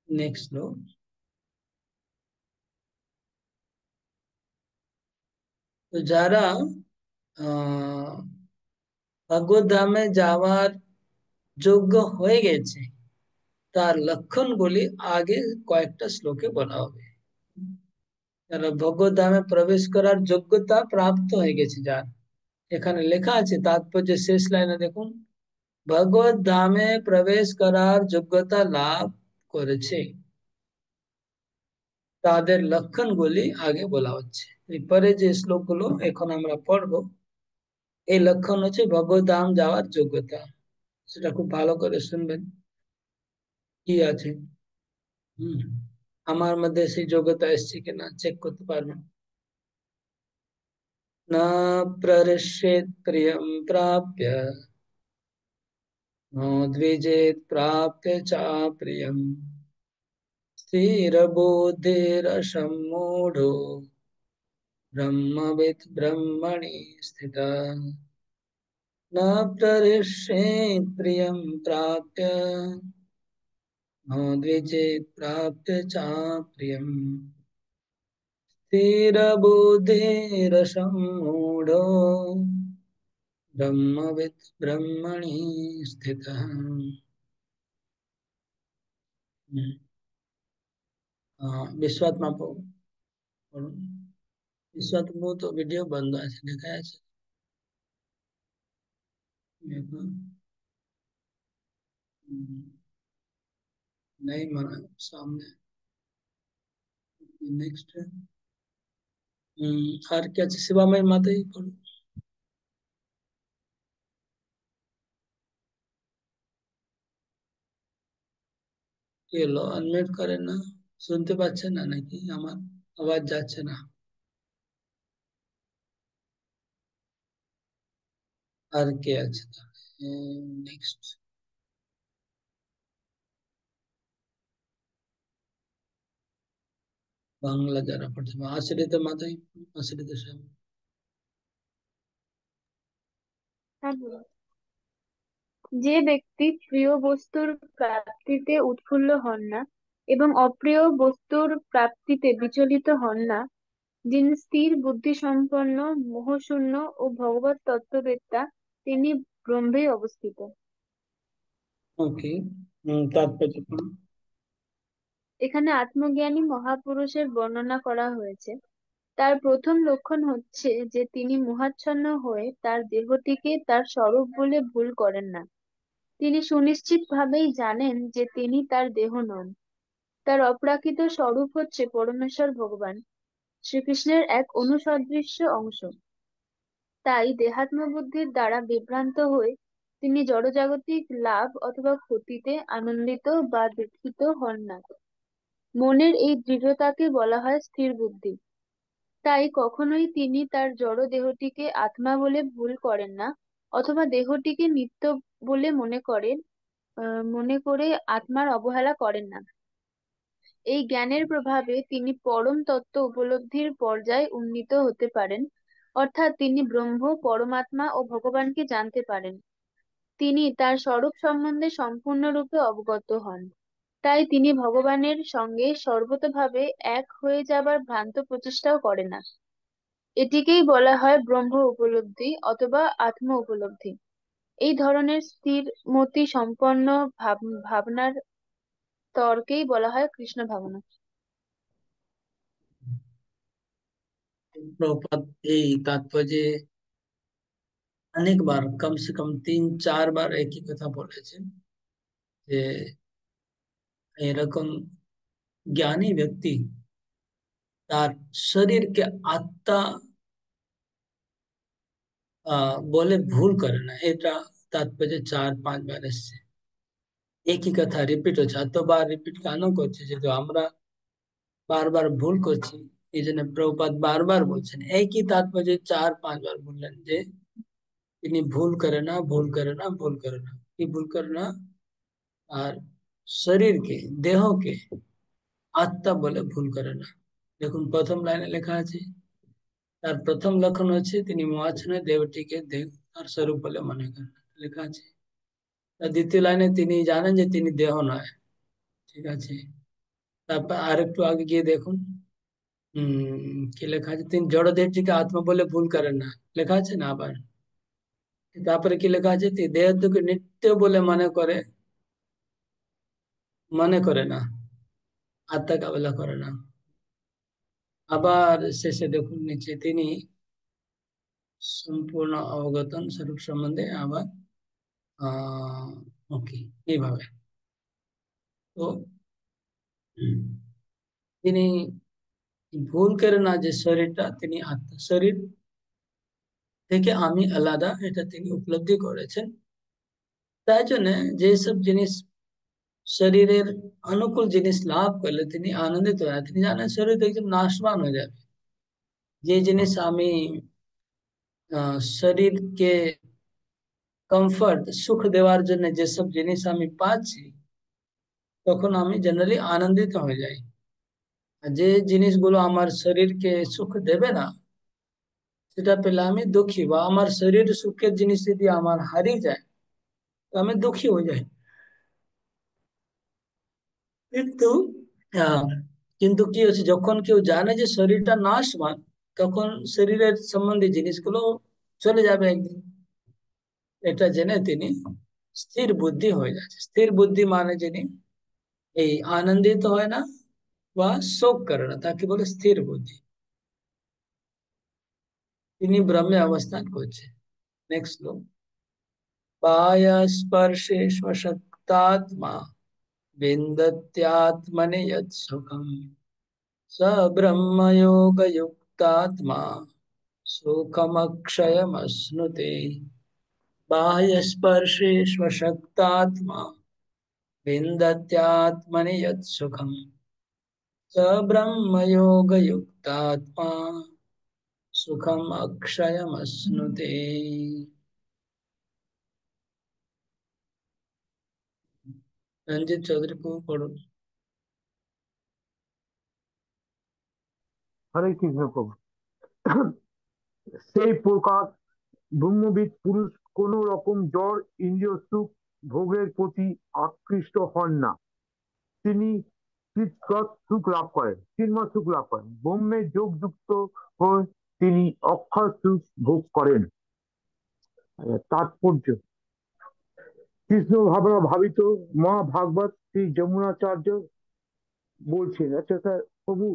नेक्स्ट श्लोक। তো যারা ভগবত ধামে যাওয়ার যোগ্য হয়ে গেছে, তার লক্ষণগুলি আগে কয়েকটা শ্লোকে বলা হবে। যারা ভগবত ধামে প্রবেশ করার যোগ্যতা প্রাপ্ত হয়ে গেছে, যার এখানে লেখা আছে তাৎপর্য শেষ লাইনে দেখুন, ভগবত ধামে প্রবেশ করার যোগ্যতা লাভ করেছে, তাদের লক্ষণগুলি আগে বলা হচ্ছে। এরপরে যে শ্লোকগুলো এখন আমরা পড়বো, এই লক্ষণ হচ্ছে ভগবত ধাম যাওয়ার যোগ্যতা। সেটা খুব ভালো করে শুনবেন কি আছে। আমার মধ্যে সেই যোগ্যতা এসছে কিনা চেক করতে পারবেন। না প্রহৃষ্যেত প্রিয়ম প্রাপ্য নোদ্বিজেত প্রাপ্য চা প্রিয়ম स्थिरबुद्धिरसम्मूढो ब्रह्मविद् ब्रह्मणि स्थितः न प्रहृष्येत् प्रियं प्राप्य नोद्विजेत् प्राप्य च प्रियम् स्थिरबुद्धिरसम्मूढो ब्रह्मविद् ब्रह्मणि स्थितः। विश्वात्मा পড়ুন। বিশ্বআত্মা তো ভিডিও বন্ধ আছে, দেখা আছে এখন? नहीं माना सामने। नेक्स्ट है আর কি আছে, শিবাময় মাতাই পড়ুন। কি হলো, আনমিউট করেন না? শুনতে পাচ্ছেন না নাকি? আমার আওয়াজ যাচ্ছে না? আর কে আছে? নেক্সট বাংলা যারা পড়ছে, আশ্রিত মাথায়, আশ্রিত সাহেব। হ্যাঁ বলুন। যে ব্যক্তি প্রিয় বস্তুর প্রাপ্তিতে উৎফুল্ল হন না এবং অপ্রিয় বস্তুর প্রাপ্তিতে বিচলিত হন না, যিনি স্থির বুদ্ধিসম্পন্ন, মোহশূন্য ও ভগবত তত্ত্ববেত্তা, তিনি ব্রহ্মে অবস্থিত। ওকে, তাৎপর্য পড়ুন। এখানে আত্মজ্ঞানী মহাপুরুষের বর্ণনা করা হয়েছে। তার প্রথম লক্ষণ হচ্ছে যে তিনি মোহাচ্ছন্ন হয়ে তার দেহটিকে তার স্বরূপ বলে ভুল করেন না। তিনি সুনিশ্চিতভাবেই জানেন যে তিনি তার দেহ নন। তার অপ্রাকৃত স্বরূপ হচ্ছে পরমেশ্বর ভগবান শ্রীকৃষ্ণের এক অনুসদৃশ্য অংশ। তাই দেহাত্মবুদ্ধির দ্বারা বিভ্রান্ত হয়ে তিনি জড়জাগতিক লাভ অথবা ক্ষতিতে আনন্দিত বা দুঃখিত হন না। মনের এই দৃঢ়তাকে বলা হয় স্থির বুদ্ধি। তাই কখনোই তিনি তার জড় দেহটিকে আত্মা বলে ভুল করেন না, অথবা দেহটিকে নিত্য বলে মনে করে আত্মার অবহেলা করেন না। এই জ্ঞানের প্রভাবে তিনি পরম তত্ত্ব উপলব্ধির পর্যায়ে উন্নীত হতে পারেন, অর্থাৎ তিনি ব্রহ্ম, পরমাত্মা ও ভগবানকে জানতে পারেন। তিনি তার স্বরূপ সম্বন্ধে সম্পূর্ণরূপে অবগত হন। তাই তিনি ভগবানের সঙ্গে সর্বতোভাবে এক হয়ে যাবার ভ্রান্ত প্রচেষ্টাও করেন না। এটিকেই বলা হয় ব্রহ্ম উপলব্ধি অথবা আত্ম উপলব্ধি। এই ধরনের স্থির মতি সম্পন্ন ভাবনার তর্কেই বলা হয় কৃষ্ণ ভাবনা। प्रभुपाद এই তাৎপর্যে অনেকবার, কম সে কম 3-4 বার একই কথা বলেছেন যে এরকম জ্ঞানী ব্যক্তি তার শরীরকে আত্মা বলে ভুল করে না। এটা তাৎপর্যে 4-5 বার এসছে। একই কথা রিপিট হচ্ছে। এতবার রিপিট কেন করছে? যেহেতু আমরা বারবার ভুল করছি, এই জন্য প্রভুপাদ বারবার বলছেন। একই তাৎপর্য 4-5 বার বললেন যে তিনি ভুল করে না, ভুল করে না, ভুল করে না। কি ভুল করে না? আর শরীরকে, দেহকে আত্মা বলে ভুল করে না। দেখুন প্রথম লাইনে লেখা আছে, তার প্রথম লক্ষণ হচ্ছে তিনি মোহাচ্ছন্ন দেহটিকে তার স্বরূপ বলে মনে করেন, লেখা আছে। তার দ্বিতীয় লাইনে তিনি জানেন যে তিনি দেহ নয়, ঠিক আছে। তারপর আর একটু আগে গিয়ে দেখুন, কি লেখা আছে, তিনি জড় দেহটিকে আত্মা বলে ভুল করেন না, লেখা আছে না আবার। তারপরে কি লেখা আছে, দেহকে নিত্য বলে মনে করে না, আত্মাকে অবহেলা করে না। আবার শেষে দেখুন নিচে, তিনি সম্পূর্ণ অবগতন স্বরূপ সম্বন্ধে আবার ওকে এইভাবে। তো তিনি ভুল করে না যে শরীরটা তিনি আত্মা, শরীর থেকে আমি আলাদা, এটা তিনি উপলব্ধি করেছেন। তাই জন্য যেসব জিনিস শরীরের অনুকূল জিনিস লাভ করলে তিনি আনন্দিত হয়। তিনি জানেন শরীর তো একদম নাশবান হয়ে যাবে। যে জিনিস আমি শরীরকে কমফর্ট, সুখ দেওয়ার জন্য যেসব জিনিস আমি পাচ্ছি, তখন আমি জেনারেলি আনন্দিত হয়ে যাই। আর যে জিনিসগুলো আমার শরীরকে সুখ দেবে না, সেটা পেলে আমি দুঃখী, বা আমার শরীর সুখের জিনিস যদি আমার হারিয়ে যায় তো আমি দুঃখী হয়ে যাই। কিন্তু আহ, কিন্তু কি হচ্ছে, যখন কেউ জানে যে শরীরটা নাশবান, তখন শরীরের সম্বন্ধে জিনিসগুলো চলে যাবে একদিন। এটা জেনে তিনি স্থির বুদ্ধি হয়ে যাচ্ছে। স্থির বুদ্ধি মানে যিনি এই আনন্দিত হয় না বা শোক করে না, তাকে বলে স্থির বুদ্ধি। তিনি ব্রহ্মে অবস্থান করছে। নেক্সট লো, বাह्य स्पर्शे स्वशक्तात्मा विन्दत्यात्मने यत् सुखम् स ब्रह्मयोगयुक्तात्मा सुखमक्षयमश्नुते। बाह्य स्पर्शे स्वशक्तात्मा विन्दत्यात्मनि यत् सुखम् स ब्रह्मयोगयुक्तात्मा सुखम् अक्षयमश्नुते। रंजित चौधरी को पढ़ो। হরে কৃষ্ণ প্রভু। সেই প্রকার ব্রহ্মবিদ পুরুষ কোন রকম জড় ইন্দ্রিয় সুখ ভোগের প্রতি আকৃষ্ট হন না। তিনি চিৎকর সুখ লাভ করেন, চিন্ময় সুখ লাভ করেন। ব্রহ্মে যোগযুক্ত হয়ে তিনি অক্ষয় সুখ ভোগ করেন। তাৎপর্য: কৃষ্ণ ভাবনা ভাবিত মহাভাগবত শ্রী যমুনাচার্য বলছেন। আচ্ছা স্যার প্রভু,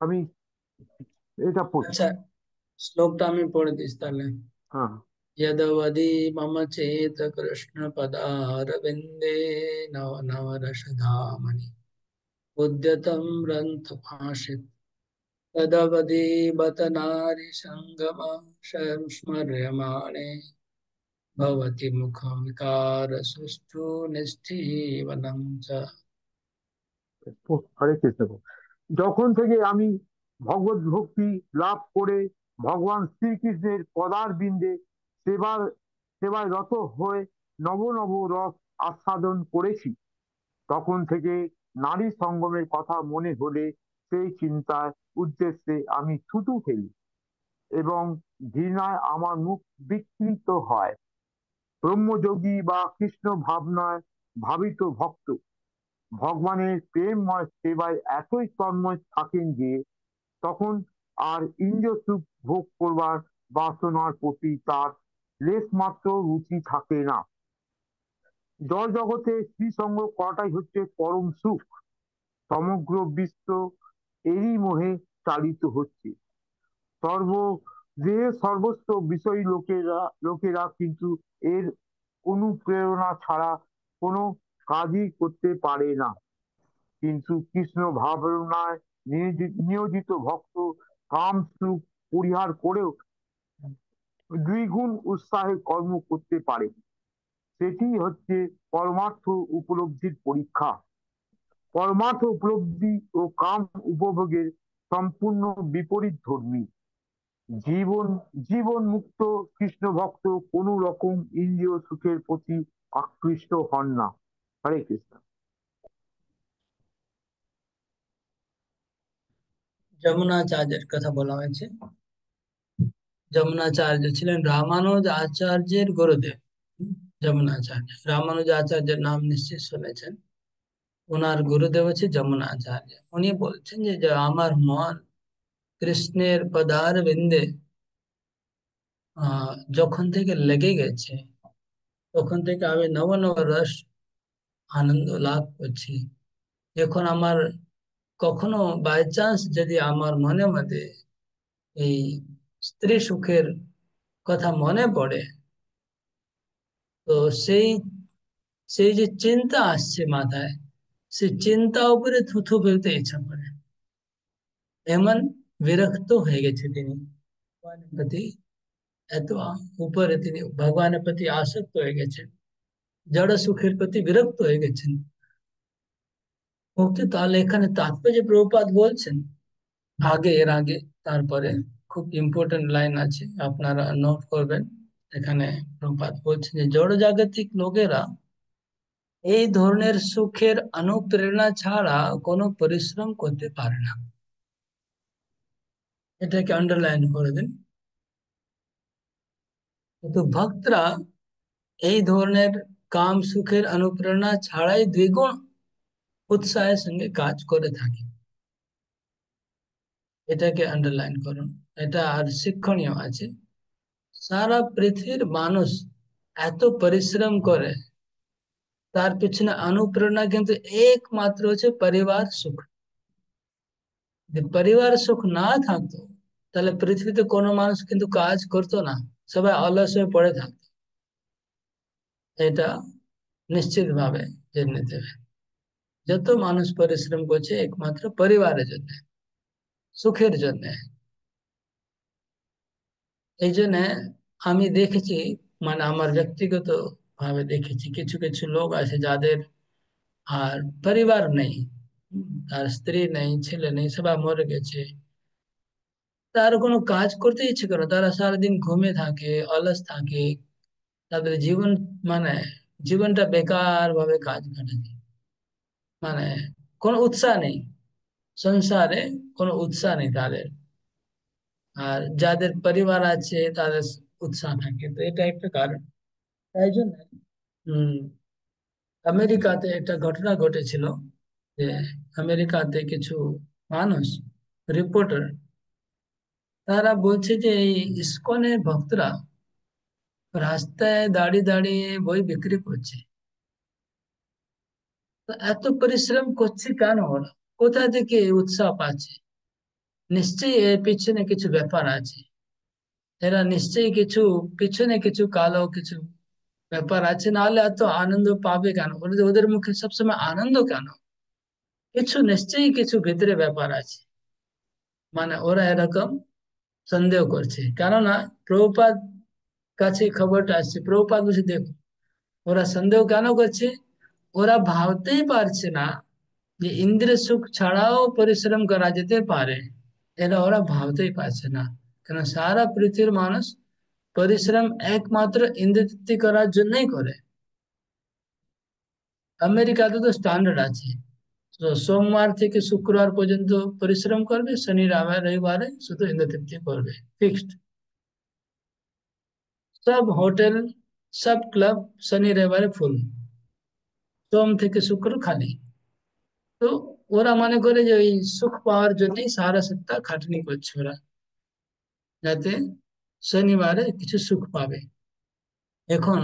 আমি এটা পড়ছি। अच्छा श्लोकটা আমি পড়ে দিস তাহলে। হ্যাঁ। यदवदि मम चेत कृष्ण पदारविन्दे नव नवरसधामनि उद्यतं रन्थभाषित तदवधि बत नारी संगम स्मर्यमाणे भवति मुखं विकार सुष्ठु निष्ठीवनं च। হরে কৃষ্ণ প্রভু। যখন থেকে আমি ভগবত ভক্তি লাভ করে ভগবান শ্রীকৃষ্ণের পদার বিন্দে সেবার সেবায় রত হয়ে নব নব রস আস্বাদন করেছি, তখন থেকে নারী সঙ্গমের কথা মনে হলে সেই চিন্তায় উদ্দেশ্যে আমি থুতু ফেলি এবং ঘৃণায় আমার মুখ বিকৃত হয়। ব্রহ্মযোগী বা কৃষ্ণ ভাবনায় ভাবিত ভক্ত ভগবানের প্রেমময় সেবায় এতই তন্ময় থাকেন যে তখন আর ইন্দ্রিয় সুখ ভোগ করবার বাসনার প্রতি তার লেশমাত্র রুচি থাকে না। জড় জগতে শ্রীসঙ্গ করাটাই হচ্ছে পরম সুখ। সমগ্র বিশ্ব এরই মোহে চালিত হচ্ছে। দেহের সর্বস্ব বিষয়ী লোকেরা কিন্তু এর অনুপ্রেরণা ছাড়া কোনো কাজই করতে পারে না। কিন্তু কৃষ্ণ ভাবনায় নিয়োজিত ভক্ত কাম সুখ পরিহার করেও দ্বিগুণ উৎসাহে কর্ম করতে পারে। সেটি হচ্ছে পরমার্থ উপলব্ধির পরীক্ষা। পরমার্থ উপলব্ধি ও কাম উপভোগের সম্পূর্ণ বিপরীত ধর্মী। জীবন মুক্ত কৃষ্ণ ভক্ত কোন রকম ইন্দ্রিয় সুখের প্রতি আকৃষ্ট হন না। হরে কৃষ্ণ। যমুনাচার্যের কথা বলা হয়েছে। যমুনাচার্য ছিলেন রামানুজ আচার্যের গুরুদেব। যমুনাচার্য রামানুজ আচার্যের নাম নিশ্চয় শুনেছেন। ওনার গুরুদেব হচ্ছে যমুনাচার্য। উনি বলছেন যে আমার মন কৃষ্ণের পদার বিন্দে যখন থেকে লেগে গেছে তখন থেকে আমি নব নব রস আনন্দ লাভ করছি। এখন আমার কখনো বাই চান্স যদি আমার মনে মধ্যে এই স্ত্রী সুখের কথা মনে পড়ে, তো সেই সেই যে চিন্তা আসছে মাথায়, সেই চিন্তা উপরে থুথু ফেলতে ইচ্ছা করে। এমন বিরক্ত হয়ে গেছে তিনি ভগবানের প্রতি, এত উপরে তিনি ভগবানের প্রতি আসক্ত হয়ে গেছেন, জড় সুখের প্রতি বিরক্ত হয়ে গেছেন। ওকে, তাহলে এখানে তাৎপর্য প্রভুপাদ বলছেন এর আগে তারপরে খুব ইম্পর্টেন্ট লাইন আছে, আপনারা নোট করবেন। এখানে প্রভুপাদ বলছেন যে জড় জাগতিক লোকেরা এই ধরনের সুখের অনুপ্রেরণা ছাড়া কোনো পরিশ্রম করতে পারে না। এটাকে আন্ডারলাইন করে দিন। কিন্তু ভক্তরা এই ধরনের কাম সুখের অনুপ্রেরণা ছাড়াই দ্বিগুণ উৎসাহের সঙ্গে কাজ করে থাকে। এটাকে আন্ডারলাইন করুন, এটা আর শিক্ষণীয় আছে। সারা পৃথিবীর মানুষ এত পরিশ্রম করে, তার পিছনে অনুপ্রেরণা কিন্তু একমাত্র হচ্ছে পরিবার সুখ। যদি পরিবার সুখ না থাকতো তাহলে পৃথিবীতে কোনো মানুষ কিন্তু কাজ করতো না, সবাই অলস হয়ে পড়ে থাকতো। এটা নিশ্চিত ভাবে জেনে নিতে হবে। যত মানুষ পরিশ্রম করছে একমাত্র পরিবারের জন্য, সুখের জন্য। এই জন্য আমি দেখেছি, মানে আমার ব্যক্তিগত ভাবে দেখেছি, কিছু কিছু লোক আছে যাদের আর পরিবার নেই, তার স্ত্রী নেই, ছেলে নেই, সবাই মরে গেছে। তার কোনো কাজ করতে ইচ্ছে করে, তারা সারাদিন ঘুমে থাকে, অলস থাকে, তাদের জীবন মানে জীবনটা বেকার ভাবে কাজ কাটাচ্ছে। মানে কোনো উৎসাহ নেই সংসারে, কোনো উৎসাহ নেই তাদের। আর যাদের পরিবার আছে তাদের উৎসাহ থাকে, তো এটা একটা কারণ। তাই জন্য হম আমেরিকাতে একটা ঘটনা ঘটেছিল যে আমেরিকাতে কিছু মানুষ, রিপোর্টার, তারা বলছে যে এই ইসকনের ভক্তরা রাস্তায় দাঁড়িয়ে দাঁড়িয়ে বই বিক্রি করছে। তো এত পরিশ্রম করছে কেন ওরা, কোথা থেকে এই উৎসাহ পাচ্ছে? নিশ্চয়ই এর পিছনে কিছু ব্যাপার আছে। এরা নিশ্চয়ই কিছু পিছনে কিছু কালো কিছু ব্যাপার আছে, নাহলে এত আনন্দ পাবে কেন? ওদের ওদের মুখে সবসময় আনন্দ কেন? কিছু নিশ্চয়ই কিছু ভিতরে ব্যাপার আছে। মানে ওরা এরকম সন্দেহ করছে, কেননা প্রভুপাদ কাছে খবরটা আসছে। প্রভুপাদ বলছে দেখো ওরা সন্দেহ কেন করছে, ওরা ভাবতেই পারছে না যে ইন্দ্রিয় সুখ ছাড়াও পরিশ্রম করা যেতে পারে। এটা ওরা ভাবতেই পারছে না, কেন সারা পৃথিবীর মানুষ পরিশ্রম একমাত্র ইন্দ্রিয় তৃপ্তি করার জন্যই করে। আমেরিকাতে তো স্ট্যান্ডার্ড আছে, তো সোমবার থেকে শুক্রবার পর্যন্ত পরিশ্রম করবে, শনি রবিবারে শুধু ইন্দ্রিয় তৃপ্তি করবে, ফিক্সড। সব হোটেল, সব ক্লাব শনি রবিবারে ফুল, সোম থেকে শুক্র খালি। তো ওরা মনে করে যে ওই সুখ পাওয়ার জন্যই সারা সপ্তাহ খাটনি করছে ওরা, যাতে শনিবারে কিছু সুখ পাবে। এখন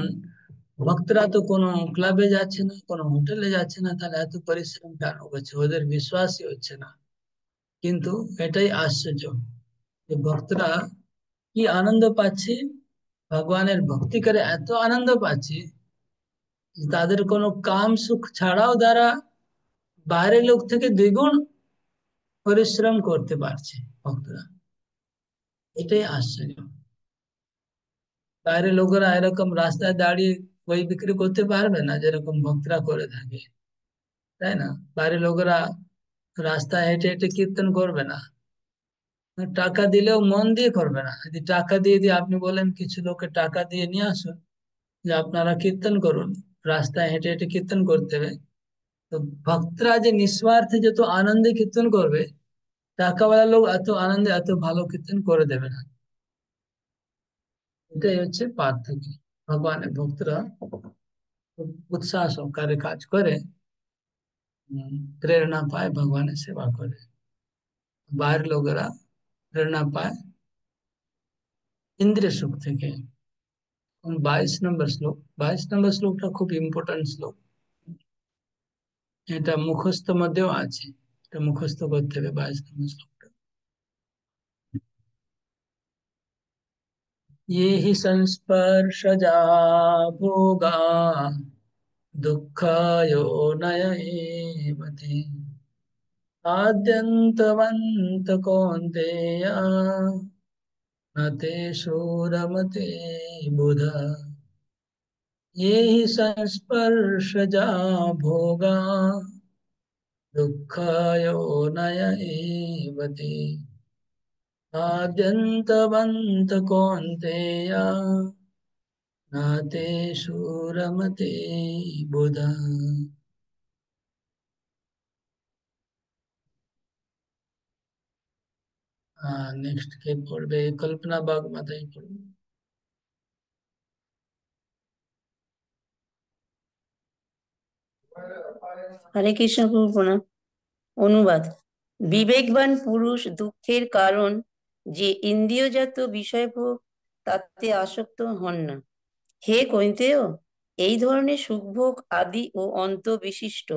ভক্তরা তো কোনো ক্লাবে যাচ্ছে না, কোনো হোটেলে যাচ্ছে না, তাহলে এত পরিশ্রম কেন করছে? ওদের বিশ্বাসই হচ্ছে না। কিন্তু এটাই আশ্চর্য যে ভক্তরা কি আনন্দ পাচ্ছে, ভগবানের ভক্তি করে এত আনন্দ পাচ্ছে যে তাদের কোনো কাম সুখ ছাড়াও তারা বাইরের লোক থেকে দ্বিগুণ পরিশ্রম করতে পারছে ভক্তরা। এটাই আশ্চর্য। বাইরের লোকেরা এরকম রাস্তায় দাঁড়িয়ে বই বিক্রি করতে পারবে না যেরকম ভক্তরা করে থাকে, তাই না? বাইরের লোকেরা রাস্তায় হেঁটে হেঁটে কীর্তন করবে না, টাকা দিলেও মন দিয়ে করবে না। যদি টাকা দিয়ে দিয়ে আপনি বলেন কিছু লোককে টাকা দিয়ে নিয়ে আসুন যে আপনারা কীর্তন করুন, রাস্তায় হেঁটে হেঁটে কীর্তন করতে হবে, তো ভক্তরা যে নিঃস্বার্থে যত আনন্দে কীর্তন করবে, টাকাওয়ালা লোক এত আনন্দে এত ভালো কীর্তন করে দেবে না। এটাই হচ্ছে পার্থক্য। ভগবানের ভক্তরা খুব উৎসাহ সহকারে কাজ করে, প্রেরণা পায়, ভগবানের সেবা করে। বাইরের লোকেরা প্রেরণা পায় ইন্দ্রিয় সুখ থেকে। 22 নম্বর শ্লোক, 22 নম্বর শ্লোকটা খুব ইম্পর্টেন্ট শ্লোক। এটা মুখস্থ মধ্যেও আছে, এটা মুখস্থ করতে হবে 22 নম্বর শ্লোকটা। ये हि संस्पर्शजा भोगा दुःखायोनय एव ते आद्यन्तवन्त कौन्तेय न तेषु रमते बुधा। ये हि संस्पर्शजा भोगा दुःखायोनय एव ते आद्यन्तवन्त कौन्तेय न तेषु रमते बुधा। नेक्स्ट के पढ़बे कल्पना बाग माताई पढ़बे। হরে কৃষ্ণ প্রভু প্রণাম। অনুবাদ: বিবেকবান পুরুষ দুঃখের কারণ যে ইন্দ্রিয়জাত বিষয়ভোগ তাতে আসক্ত হন না। হে কৈন্তেয়, এই ধরনের সুখভোগ আদি ও অন্ত বিশিষ্ট,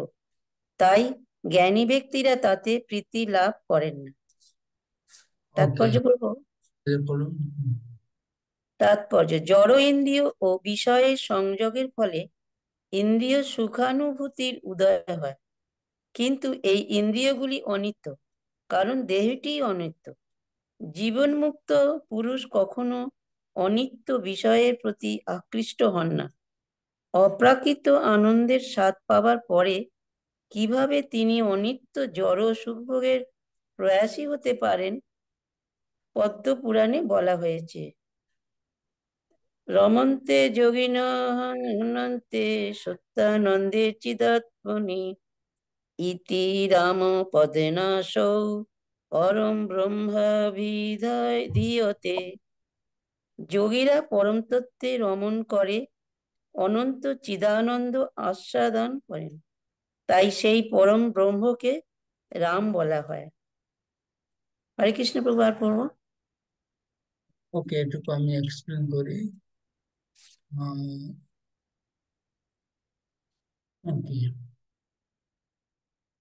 তাই জ্ঞানী ব্যক্তিরা তাতে প্রীতি লাভ করেন না। তাৎপর্য পড়ব। পড়ুন। তাৎপর্য: জড় ইন্দ্রিয় ও বিষয়ের সংযোগের ফলে ইন্দ্রিয় সুখানুভূতির উদয় হয়, কিন্তু এই ইন্দ্রিয়গুলি অনিত্য, কারণ দেহটি অনিত্য। জীবনমুক্ত পুরুষ কখনো অনিত্য বিষয়ের প্রতি আকৃষ্ট হন না। অপ্রাকৃত আনন্দের স্বাদ পাবার পরে কিভাবে তিনি অনিত্য জড় সুখভোগের প্রয়াসী হতে পারেন পদ্ম পুরাণে বলা হয়েছে। রমন্তে যোগিন হনন্তে সত্যানন্দে চিদাত্মনি ইতি রাম পদেনাসৌ পরম ব্রহ্মাভিধায় ধীয়তে। যোগীরা পরম তত্ত্বে রমণ করে অনন্ত চিদানন্দ আস্বাদন করেন, তাই সেই পরম ব্রহ্মকে রাম বলা হয়। হরে কৃষ্ণ প্রভু। আর পড়বো? ওকে, এটুকু আমি এক্সপ্লেন করি। ओके,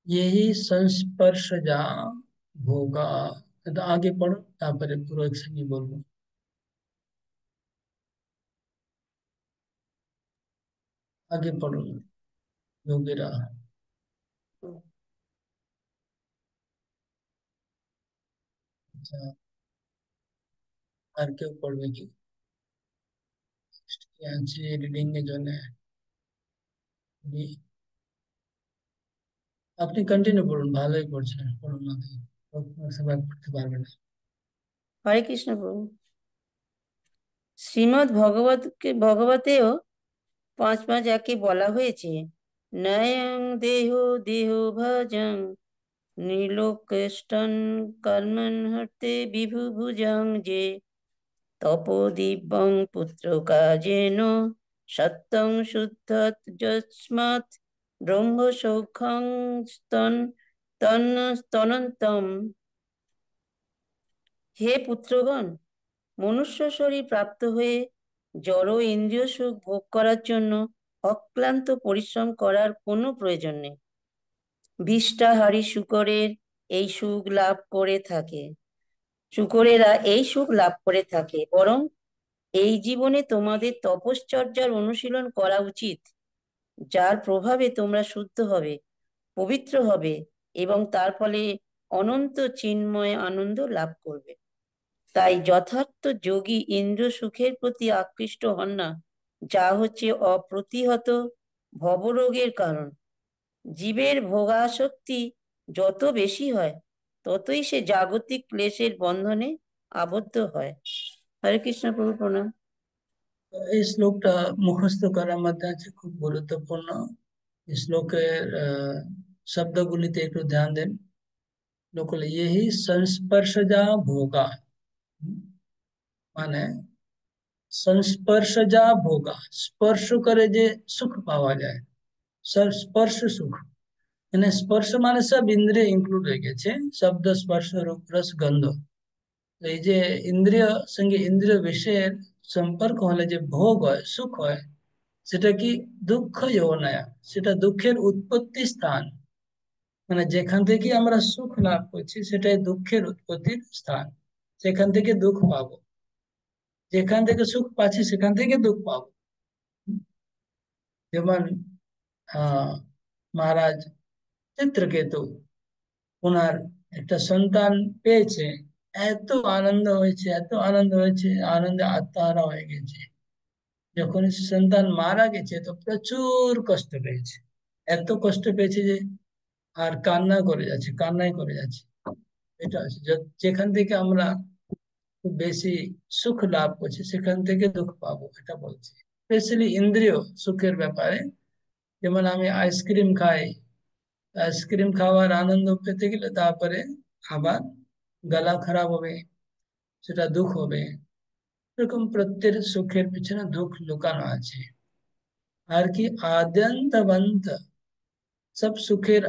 यही संस्पर्शजा भोगा। तो आगे पढ़ो, तापर पूरा एक संगे बोलबो। आगे पढ़ो योगीरा। अच्छा, আর কেউ পড়বে কি? আছে রিডিং এর জন্য আপনি কন্টিনিউ করুন, ভালোই পড়ছেন, পড়ুন না, সবাই পড়তে পারবে না। হরে কৃষ্ণ প্রভু। শ্রীমৎ ভগবতেও 5.5 বলা হয়েছে, নয়ং দেহ দেহ ভজং নীলোকেষ্টং কর্মণ হর্তে বিভু ভুজং যে তপোদিব্যং পুত্র কাজেন সত্যং শুদ্ধত যস্মাৎ ব্রহ্ম সৌখ্যং তনন্তম। হে পুত্রগণ, মনুষ্য শরীর প্রাপ্ত হয়ে জড় ইন্দ্রিয় সুখ ভোগ করার জন্য অক্লান্ত পরিশ্রম করার কোনো প্রয়োজন নেই। বিষ্ঠাহারী শূকরের এই সুখ লাভ করে থাকে, শূকরেরা এই সুখ লাভ করে থাকে, বরং এই জীবনে তোমাদের তপশ্চর্যার অনুশীলন করা উচিত, যার প্রভাবে তোমরা শুদ্ধ হবে, পবিত্র হবে এবং তার ফলে অনন্ত চিন্ময় আনন্দ লাভ করবে। তাই যথার্থ যোগী ইন্দ্রিয় সুখের প্রতি আকৃষ্ট হন না, যা হচ্ছে অপ্রতিহত ভবরোগের কারণ। জীবের ভোগাসক্তি যত বেশি হয়, ততই সে জাগতিক ক্লেশের বন্ধনে আবদ্ধ হয়। হরে কৃষ্ণ প্রভু প্রণাম। এই শ্লোকটা মুখস্থ করার মধ্যে আছে, খুব গুরুত্বপূর্ণ। এই শ্লোকের শব্দগুলিতে একটু ধ্যান দেন। লোক यही संस्पर्शजा भोगा, মানে संस्पर्शजा भोगा, স্পর্শ করে যে সুখ পাওয়া যায়, স্পর্শ সুখ। মানে স্পর্শ মানে সব ইন্দ্রিয় ইনক্লুড হয়ে গেছে, শব্দ স্পর্শ রূপ রস গন্ধ। তো এই যে ইন্দ্রিয় সঙ্গে ইন্দ্রিয় বিষয়ের সম্পর্ক হলে যে ভোগ হয়, সুখ হয়, সেটা কি দুঃখ যোনয়া, সেটা দুঃখের উৎপত্তি স্থান। মানে যেখান থেকে আমরা সুখ লাভ করছি সেটাই দুঃখের উৎপত্তির স্থান, সেখান থেকে দুঃখ পাবো। যেখান থেকে সুখ পাচ্ছি সেখান থেকে দুঃখ পাবো। যেমন মহারাজ চিত্রকেতু ওনার একটা সন্তান পেয়েছে, এত আনন্দ হয়েছে, এত আনন্দ হয়েছে, আনন্দে আত্মহারা হয়ে গেছে। যখন সন্তান মারা গেছে তো প্রচুর কষ্ট পেয়েছে, এত কষ্ট পেয়েছে যে আর কান্না করে যাচ্ছে, কান্নাই করে যাচ্ছে। এটা আছে যেখান থেকে আমরা খুব বেশি সুখ লাভ করছি সেখান থেকে দুঃখ পাবো, এটা বলছি। স্পেশালি ইন্দ্রিয় সুখের ব্যাপারে, যেমন আমি আইসক্রিম খাই, আইসক্রিম খাওয়ার আনন্দ পেতে গেলে তারপরে আবার গলা খারাপ হবে, সেটা দুঃখ হবে। এরকম প্রত্যেক সুখের পিছনে দুঃখ লুকানো আছে। আর কি আদ্যন্তবন্ত সব সুখের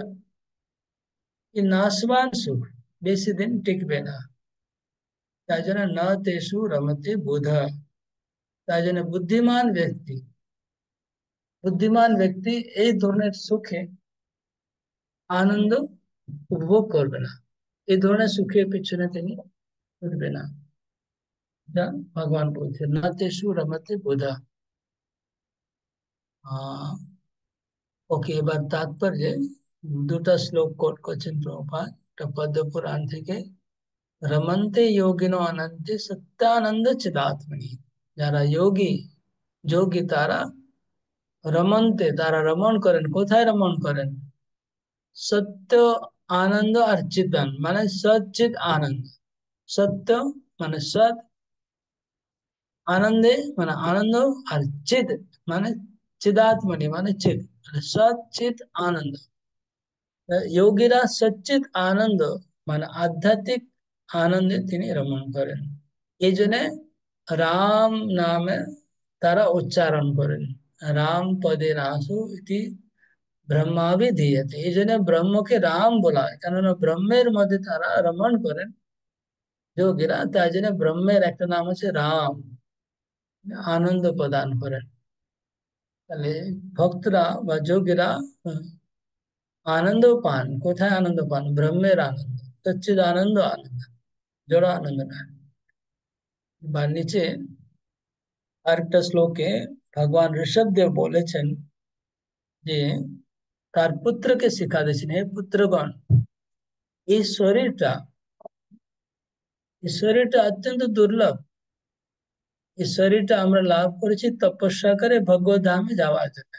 এই নাশবান সুখ বেশি দিন টিকবে না। তাই জন্য না তেষু রমতে বুধ, তাই জন্য বুদ্ধিমান ব্যক্তি এই ধরনের সুখে আনন্দ উপভোগ করবে না, এই ধরনের সুখের পিছনে তিনি ছুটবে না। যা ভগবান বলছে না তেষু রমতে বুধ। ওকে, এবার তাৎপর্য দুটা শ্লোক কোট করছেন প্রভুপাদ, একটা পদ্ম পুরাণ থেকে। রমন্তে যোগিনো অনন্তে সত্যানন্দ চিদাত্মনি, যারা যোগী তারা রমন্তে, তারা রমণ করেন। কোথায় রমণ করেন? সত্য আনন্দ আর চিদান মানে সচ্চিত আনন্দ। সত্য মানে সৎ, আনন্দে মানে আনন্দ, আর চিদ মানে চিদাত্মনি মানে চিদ, মানে সচ্চিত আনন্দ। যোগীরা সচ্চিত আনন্দ মানে আধ্যাত্মিক আনন্দে তিনি রমণ করেন। এই জন্য রাম নামে তারা উচ্চারণ করেন, রাম পদে রাসু ইতি ব্রহ্মাভি ধীয়তে। এই জন্য ব্রহ্মকে রাম বলা হয়, কেননা ব্রহ্মের মধ্যে তারা রমণ করেন যোগীরা, তাই জন্য ব্রহ্মের একটা নাম হচ্ছে রাম, আনন্দ প্রদান করেন। তাহলে ভক্তরা বা যোগীরা আনন্দ পান, কোথায় আনন্দ পান? ব্রহ্মের আনন্দ, সচ্চিদ আনন্দ, আনন্দ জড় আনন্দ না। বা নিচে আরেকটা শ্লোকে ভগবান ঋষভদেব বলেছেন যে তার পুত্রকে শিক্ষা দিয়েছেন, হে পুত্রগণ, এই শরীরটা এই শরীরটা অত্যন্ত দুর্লভ। এই শরীরটা আমরা লাভ করেছি তপস্যা করে ভগবত ধামে যাওয়ার জন্য।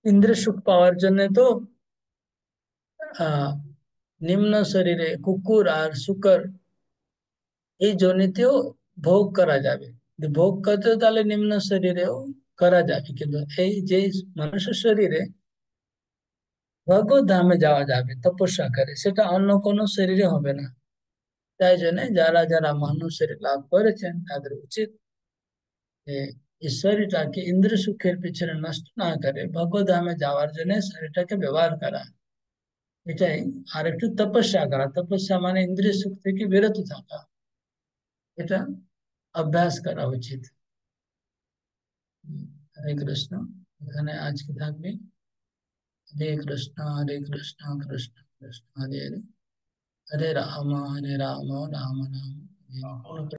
ইন্দ্র সুখ পাওয়ার জন্য তো আহ নিম্ন শরীরে কুকুর আর শুকর এই জনিতেও ভোগ করা যাবে, যদি ভোগ করতে হয় তাহলে নিম্ন শরীরেও করা যাবে, কিন্তু এই যে মানুষের শরীরে ভগবত ধামে যাওয়া যাবে তপস্যা করে, সেটা অন্য কোনো শরীরে হবে না। তাই জন্য যারা যারা মানুষ শরীর লাভ করেছেন তাদের উচিত যে এই শরীরটাকে ইন্দ্র সুখের পিছনে নষ্ট না করে ভগবত ধামে যাওয়ার জন্য শরীরটাকে ব্যবহার করা, এটাই। আর একটু তপস্যা করা, তপস্যা মানে ইন্দ্রিয় সুখ থেকে বিরত থাকা, এটা অভ্যাস করা উচিত। হরে কৃষ্ণ, এখানে আজকে থাকবে। হরে কৃষ্ণ কৃষ্ণ কৃষ্ণ হরে হরে, হরে রাম রাম রাম হরে হরে।